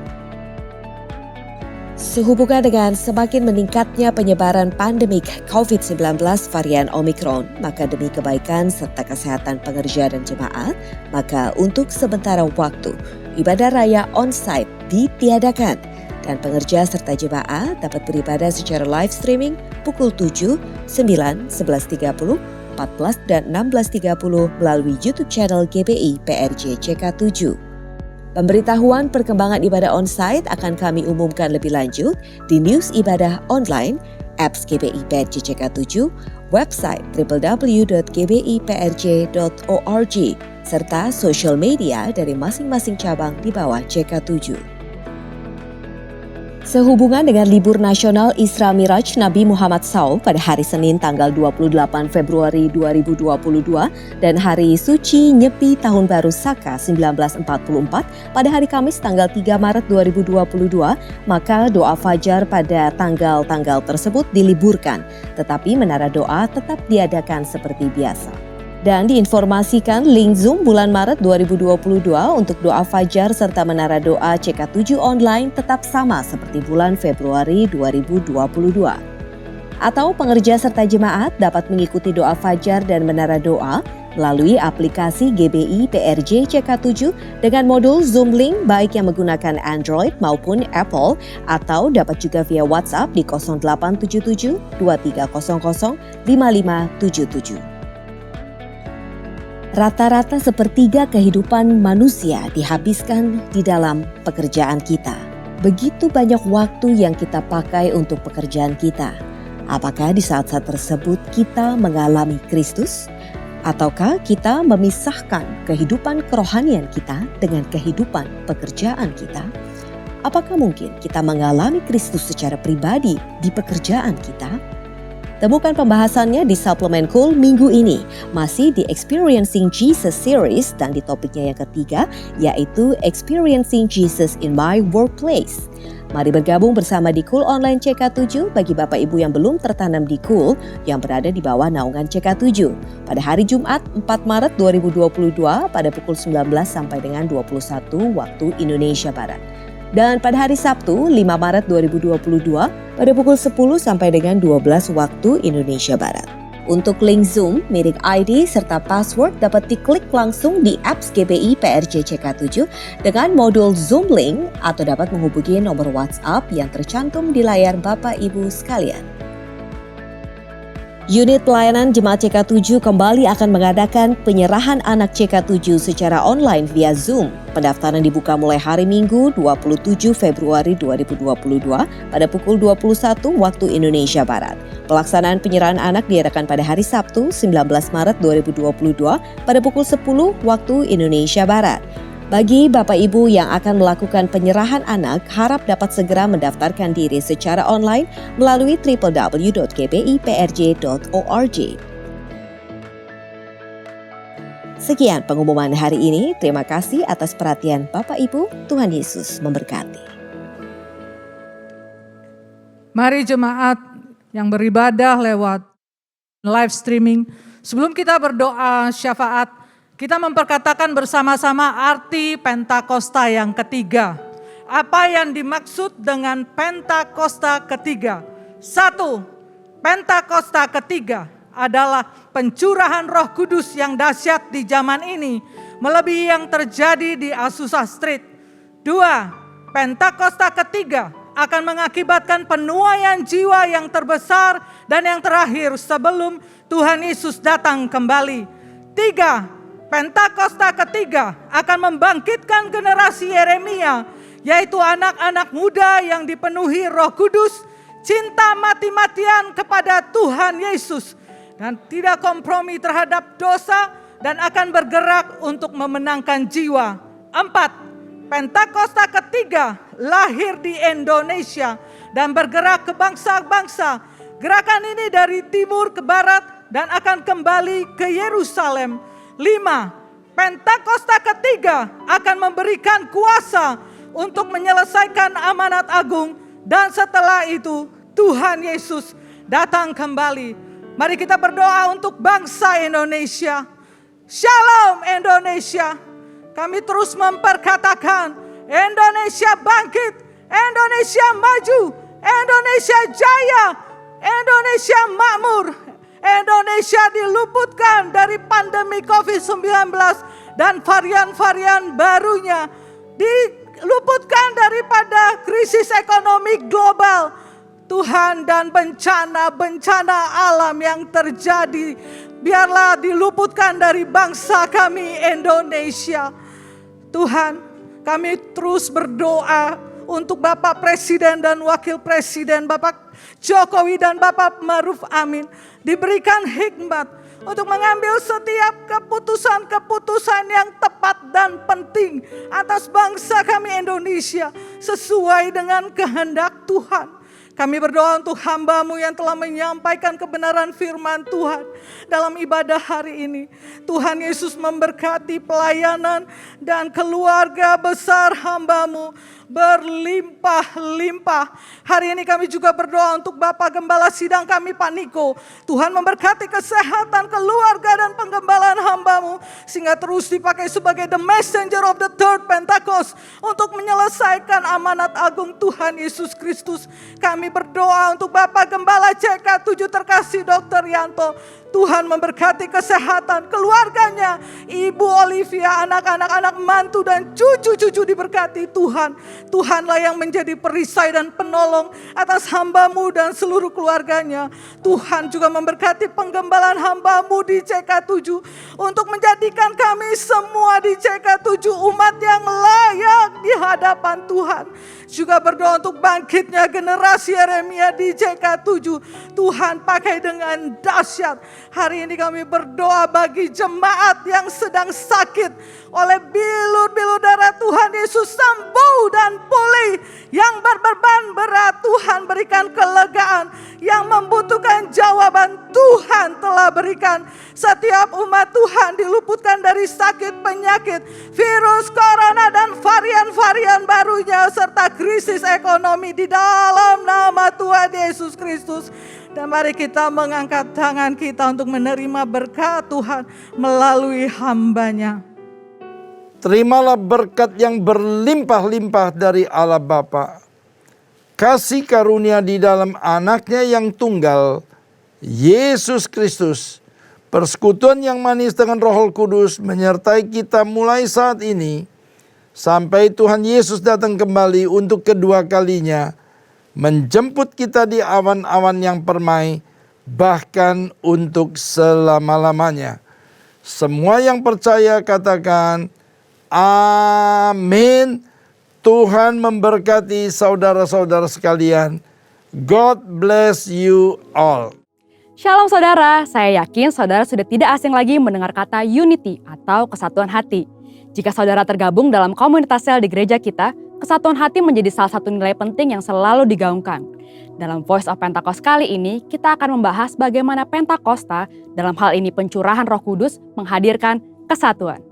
Sehubungan dengan semakin meningkatnya penyebaran pandemik COVID-19 varian Omicron, maka demi kebaikan serta kesehatan pengerja dan jemaat, maka untuk sementara waktu, ibadah raya on-site ditiadakan dan pengerja serta jemaat dapat beribadah secara live streaming pukul 7, 9, 11.30, 14 dan 16.30 melalui YouTube channel GBI PRJ CK7. Pemberitahuan perkembangan ibadah onsite akan kami umumkan lebih lanjut di news ibadah online, apps GBI PRJ CK7, website www.gbiprj.org, serta social media dari masing-masing cabang di bawah CK7. Sehubungan dengan libur nasional Isra Miraj Nabi Muhammad SAW pada hari Senin tanggal 28 Februari 2022 dan hari suci Nyepi Tahun Baru Saka 1944 pada hari Kamis tanggal 3 Maret 2022, maka doa fajar pada tanggal-tanggal tersebut diliburkan, tetapi menara doa tetap diadakan seperti biasa. Dan diinformasikan link Zoom bulan Maret 2022 untuk doa fajar serta menara doa CK7 online tetap sama seperti bulan Februari 2022. Atau pengerja serta jemaat dapat mengikuti doa fajar dan menara doa melalui aplikasi GBI PRJ CK7 dengan modul Zoom Link baik yang menggunakan Android maupun Apple, atau dapat juga via WhatsApp di 0877 2300 5577. Rata-rata sepertiga kehidupan manusia dihabiskan di dalam pekerjaan kita. Begitu banyak waktu yang kita pakai untuk pekerjaan kita. Apakah di saat-saat tersebut kita mengalami Kristus? Ataukah kita memisahkan kehidupan kerohanian kita dengan kehidupan pekerjaan kita? Apakah mungkin kita mengalami Kristus secara pribadi di pekerjaan kita? Temukan pembahasannya di suplemen Cool minggu ini, masih di Experiencing Jesus series dan di topiknya yang ketiga, yaitu Experiencing Jesus in My Workplace. Mari bergabung bersama di Cool Online CK7 bagi Bapak Ibu yang belum tertanam di Cool yang berada di bawah naungan CK7 pada hari Jumat 4 Maret 2022 pada pukul 19 sampai dengan 21 waktu Indonesia Barat. Dan pada hari Sabtu 5 Maret 2022 pada pukul 10 sampai dengan 12 waktu Indonesia Barat. Untuk link Zoom, milik ID serta password dapat diklik langsung di apps GBI PRJ CK7 dengan modul Zoom Link atau dapat menghubungi nomor WhatsApp yang tercantum di layar Bapak Ibu sekalian. Unit pelayanan Jemaat CK7 kembali akan mengadakan penyerahan anak CK7 secara online via Zoom. Pendaftaran dibuka mulai hari Minggu 27 Februari 2022 pada pukul 21 waktu Indonesia Barat. Pelaksanaan penyerahan anak diadakan pada hari Sabtu 19 Maret 2022 pada pukul 10 waktu Indonesia Barat. Bagi Bapak Ibu yang akan melakukan penyerahan anak, harap dapat segera mendaftarkan diri secara online melalui www.kbiprj.org. Sekian pengumuman hari ini. Terima kasih atas perhatian Bapak Ibu. Tuhan Yesus memberkati. Mari jemaat yang beribadah lewat live streaming, sebelum kita berdoa syafaat, kita memperkatakan bersama-sama arti Pentakosta yang ketiga. Apa yang dimaksud dengan Pentakosta ketiga? 1. Pentakosta ketiga adalah pencurahan Roh Kudus yang dahsyat di zaman ini, melebihi yang terjadi di Azusa Street. 2. Pentakosta ketiga akan mengakibatkan penuaian jiwa yang terbesar dan yang terakhir sebelum Tuhan Yesus datang kembali. 3. Pentakosta ketiga akan membangkitkan generasi Yeremia, yaitu anak-anak muda yang dipenuhi Roh Kudus, cinta mati-matian kepada Tuhan Yesus, dan tidak kompromi terhadap dosa dan akan bergerak untuk memenangkan jiwa. 4. Pentakosta ketiga lahir di Indonesia dan bergerak ke bangsa-bangsa. Gerakan ini dari timur ke barat dan akan kembali ke Yerusalem. 5. Pentakosta ketiga akan memberikan kuasa untuk menyelesaikan amanat agung, dan setelah itu Tuhan Yesus datang kembali. Mari kita berdoa untuk bangsa Indonesia. Shalom Indonesia. Kami terus memperkatakan Indonesia bangkit, Indonesia maju, Indonesia jaya, Indonesia makmur. Indonesia diluputkan dari pandemi COVID-19 dan varian-varian barunya. Diluputkan daripada krisis ekonomi global, Tuhan, dan bencana-bencana alam yang terjadi. Biarlah diluputkan dari bangsa kami Indonesia. Tuhan, kami terus berdoa untuk Bapak Presiden dan Wakil Presiden, Bapak Jokowi dan Bapak Ma'ruf Amin, diberikan hikmat untuk mengambil setiap keputusan-keputusan yang tepat dan penting atas bangsa kami Indonesia sesuai dengan kehendak Tuhan. Kami berdoa untuk hamba-Mu yang telah menyampaikan kebenaran firman Tuhan dalam ibadah hari ini. Tuhan Yesus memberkati pelayanan dan keluarga besar hamba-Mu berlimpah-limpah. Hari ini kami juga berdoa untuk Bapak Gembala Sidang kami Pak Niko. Tuhan memberkati kesehatan keluarga dan penggembalaan hamba-Mu, sehingga terus dipakai sebagai the messenger of the third Pentecost untuk menyelesaikan amanat agung Tuhan Yesus Kristus. Kami berdoa untuk Bapak Gembala CK7 terkasih Dr. Yanto. Tuhan memberkati kesehatan keluarganya, Ibu Olivia, anak-anak mantu dan cucu-cucu diberkati Tuhan. Tuhanlah yang menjadi perisai dan penolong atas hamba-Mu dan seluruh keluarganya. Tuhan juga memberkati penggembalaan hamba-Mu di CK7 untuk menjadikan kami semua di CK7 umat yang layak di hadapan Tuhan. Juga berdoa untuk bangkitnya generasi Yeremia di CK7. Tuhan pakai dengan dahsyat. Hari ini kami berdoa bagi jemaat yang sedang sakit oleh bilut-bilut darah. Tuhan Yesus sembuh dan pulih. Yang berbeban berat, Tuhan berikan kelegaan. Yang membutuhkan jawaban, Tuhan telah berikan. Setiap umat Tuhan diluputkan dari sakit, penyakit, virus corona dan varian-varian barunya, serta krisis ekonomi di dalam nama Tuhan Yesus Kristus. Dan mari kita mengangkat tangan kita untuk menerima berkat Tuhan melalui hamba-Nya. Terimalah berkat yang berlimpah-limpah dari Allah Bapa, kasih karunia di dalam anaknya yang tunggal, Yesus Kristus, persekutuan yang manis dengan Roh Kudus menyertai kita mulai saat ini, sampai Tuhan Yesus datang kembali untuk kedua kalinya, menjemput kita di awan-awan yang permai, bahkan untuk selama-lamanya. Semua yang percaya katakan, amin. Tuhan memberkati saudara-saudara sekalian. God bless you all. Shalom saudara, saya yakin saudara sudah tidak asing lagi mendengar kata unity atau kesatuan hati. Jika saudara tergabung dalam komunitas sel di gereja kita, kesatuan hati menjadi salah satu nilai penting yang selalu digaungkan. Dalam Voice of Pentecost kali ini, kita akan membahas bagaimana Pentakosta, dalam hal ini pencurahan Roh Kudus, menghadirkan kesatuan.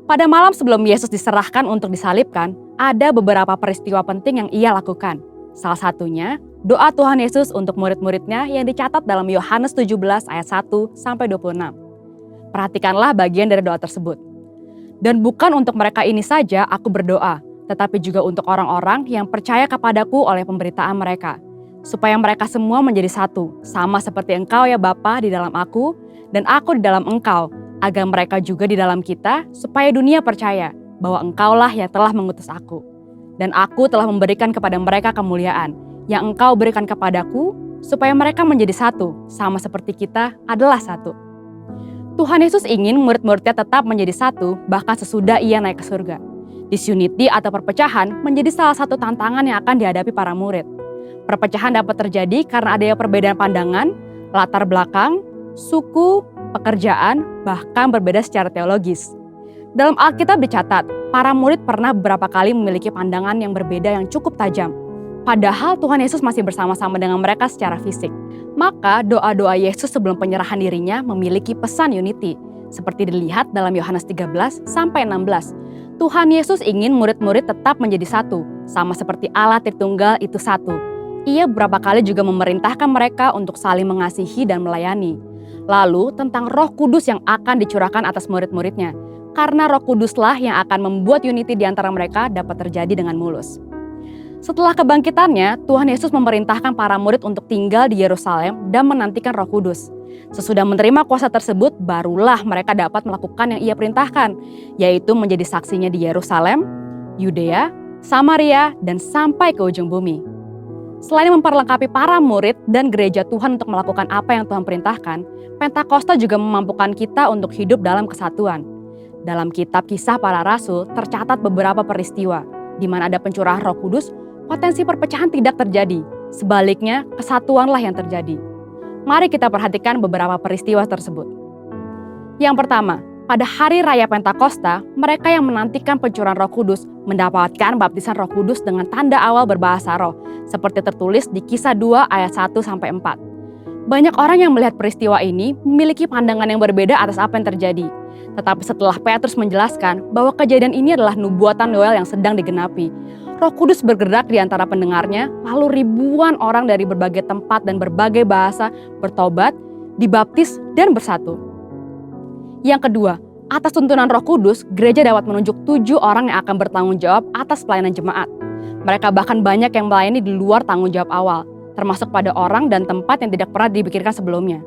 Pada malam sebelum Yesus diserahkan untuk disalibkan, ada beberapa peristiwa penting yang ia lakukan. Salah satunya, doa Tuhan Yesus untuk murid-muridnya yang dicatat dalam Yohanes 17 ayat 1-26. Perhatikanlah bagian dari doa tersebut. Dan bukan untuk mereka ini saja aku berdoa, tetapi juga untuk orang-orang yang percaya kepadaku oleh pemberitaan mereka, supaya mereka semua menjadi satu, sama seperti Engkau ya Bapa di dalam aku, dan aku di dalam Engkau, agar mereka juga di dalam kita, supaya dunia percaya bahwa Engkaulah yang telah mengutus aku. Dan aku telah memberikan kepada mereka kemuliaan, yang Engkau berikan kepadaku, supaya mereka menjadi satu, sama seperti kita adalah satu. Tuhan Yesus ingin murid-muridnya tetap menjadi satu, bahkan sesudah ia naik ke surga. Disunity atau perpecahan menjadi salah satu tantangan yang akan dihadapi para murid. Perpecahan dapat terjadi karena adanya perbedaan pandangan, latar belakang, suku, pekerjaan, bahkan berbeda secara teologis. Dalam Alkitab dicatat, para murid pernah beberapa kali memiliki pandangan yang berbeda yang cukup tajam. Padahal Tuhan Yesus masih bersama-sama dengan mereka secara fisik. Maka doa-doa Yesus sebelum penyerahan dirinya memiliki pesan unity. Seperti dilihat dalam Yohanes 13-16. Tuhan Yesus ingin murid-murid tetap menjadi satu, sama seperti Allah Tritunggal itu satu. Ia beberapa kali juga memerintahkan mereka untuk saling mengasihi dan melayani. Lalu tentang Roh Kudus yang akan dicurahkan atas murid-muridnya, karena Roh Kuduslah yang akan membuat unity di antara mereka dapat terjadi dengan mulus. Setelah kebangkitannya, Tuhan Yesus memerintahkan para murid untuk tinggal di Yerusalem dan menantikan Roh Kudus. Sesudah menerima kuasa tersebut, barulah mereka dapat melakukan yang ia perintahkan, yaitu menjadi saksinya di Yerusalem, Yudea, Samaria, dan sampai ke ujung bumi. Selain memperlengkapi para murid dan gereja Tuhan untuk melakukan apa yang Tuhan perintahkan, Pentakosta juga memampukan kita untuk hidup dalam kesatuan. Dalam kitab Kisah Para Rasul tercatat beberapa peristiwa, di mana ada pencurahan Roh Kudus, potensi perpecahan tidak terjadi. Sebaliknya, kesatuanlah yang terjadi. Mari kita perhatikan beberapa peristiwa tersebut. Yang pertama, pada hari raya Pentakosta, mereka yang menantikan pencurahan Roh Kudus mendapatkan baptisan Roh Kudus dengan tanda awal berbahasa roh, seperti tertulis di Kisah 2 ayat 1-4. Banyak orang yang melihat peristiwa ini memiliki pandangan yang berbeda atas apa yang terjadi. Tetapi setelah Petrus menjelaskan bahwa kejadian ini adalah nubuatan Yoel yang sedang digenapi, Roh Kudus bergerak di antara pendengarnya, lalu ribuan orang dari berbagai tempat dan berbagai bahasa bertobat, dibaptis, dan bersatu. Yang kedua, atas tuntunan Roh Kudus, gereja dapat menunjuk 7 orang yang akan bertanggung jawab atas pelayanan jemaat. Mereka bahkan banyak yang melayani di luar tanggung jawab awal, termasuk pada orang dan tempat yang tidak pernah dipikirkan sebelumnya.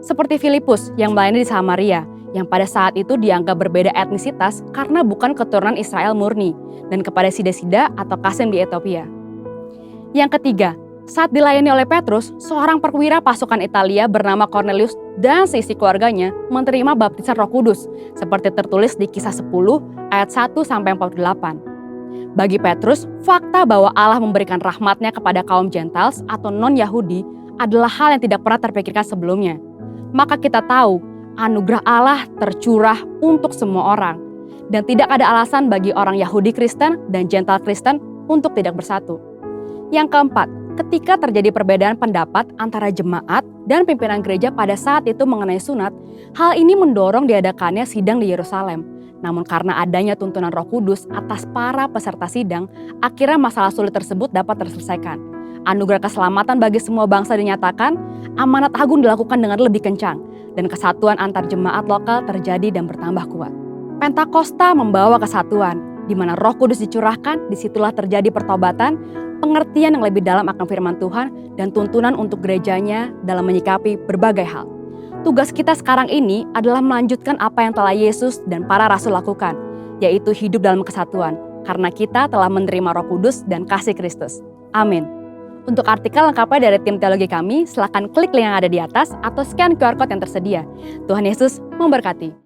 Seperti Filipus yang melayani di Samaria, yang pada saat itu dianggap berbeda etnisitas karena bukan keturunan Israel murni, dan kepada Sida-Sida atau Kasem di Ethiopia. Yang ketiga, saat dilayani oleh Petrus, seorang perwira pasukan Italia bernama Cornelius dan seisi keluarganya menerima baptisan Roh Kudus, seperti tertulis di Kisah 10 ayat 1-48. Bagi Petrus, fakta bahwa Allah memberikan rahmat-Nya kepada kaum Gentiles atau non-Yahudi adalah hal yang tidak pernah terpikirkan sebelumnya. Maka kita tahu, anugerah Allah tercurah untuk semua orang. Dan tidak ada alasan bagi orang Yahudi Kristen dan Gentile Kristen untuk tidak bersatu. Yang keempat, ketika terjadi perbedaan pendapat antara jemaat dan pimpinan gereja pada saat itu mengenai sunat, hal ini mendorong diadakannya sidang di Yerusalem. Namun karena adanya tuntunan Roh Kudus atas para peserta sidang, akhirnya masalah sulit tersebut dapat terselesaikan. Anugerah keselamatan bagi semua bangsa dinyatakan, amanat agung dilakukan dengan lebih kencang, dan kesatuan antar jemaat lokal terjadi dan bertambah kuat. Pentakosta membawa kesatuan, di mana Roh Kudus dicurahkan, disitulah terjadi pertobatan, pengertian yang lebih dalam akan firman Tuhan, dan tuntunan untuk gerejanya dalam menyikapi berbagai hal. Tugas kita sekarang ini adalah melanjutkan apa yang telah Yesus dan para rasul lakukan, yaitu hidup dalam kesatuan, karena kita telah menerima Roh Kudus dan kasih Kristus. Amin. Untuk artikel lengkapnya dari tim teologi kami, silakan klik link yang ada di atas atau scan QR Code yang tersedia. Tuhan Yesus memberkati.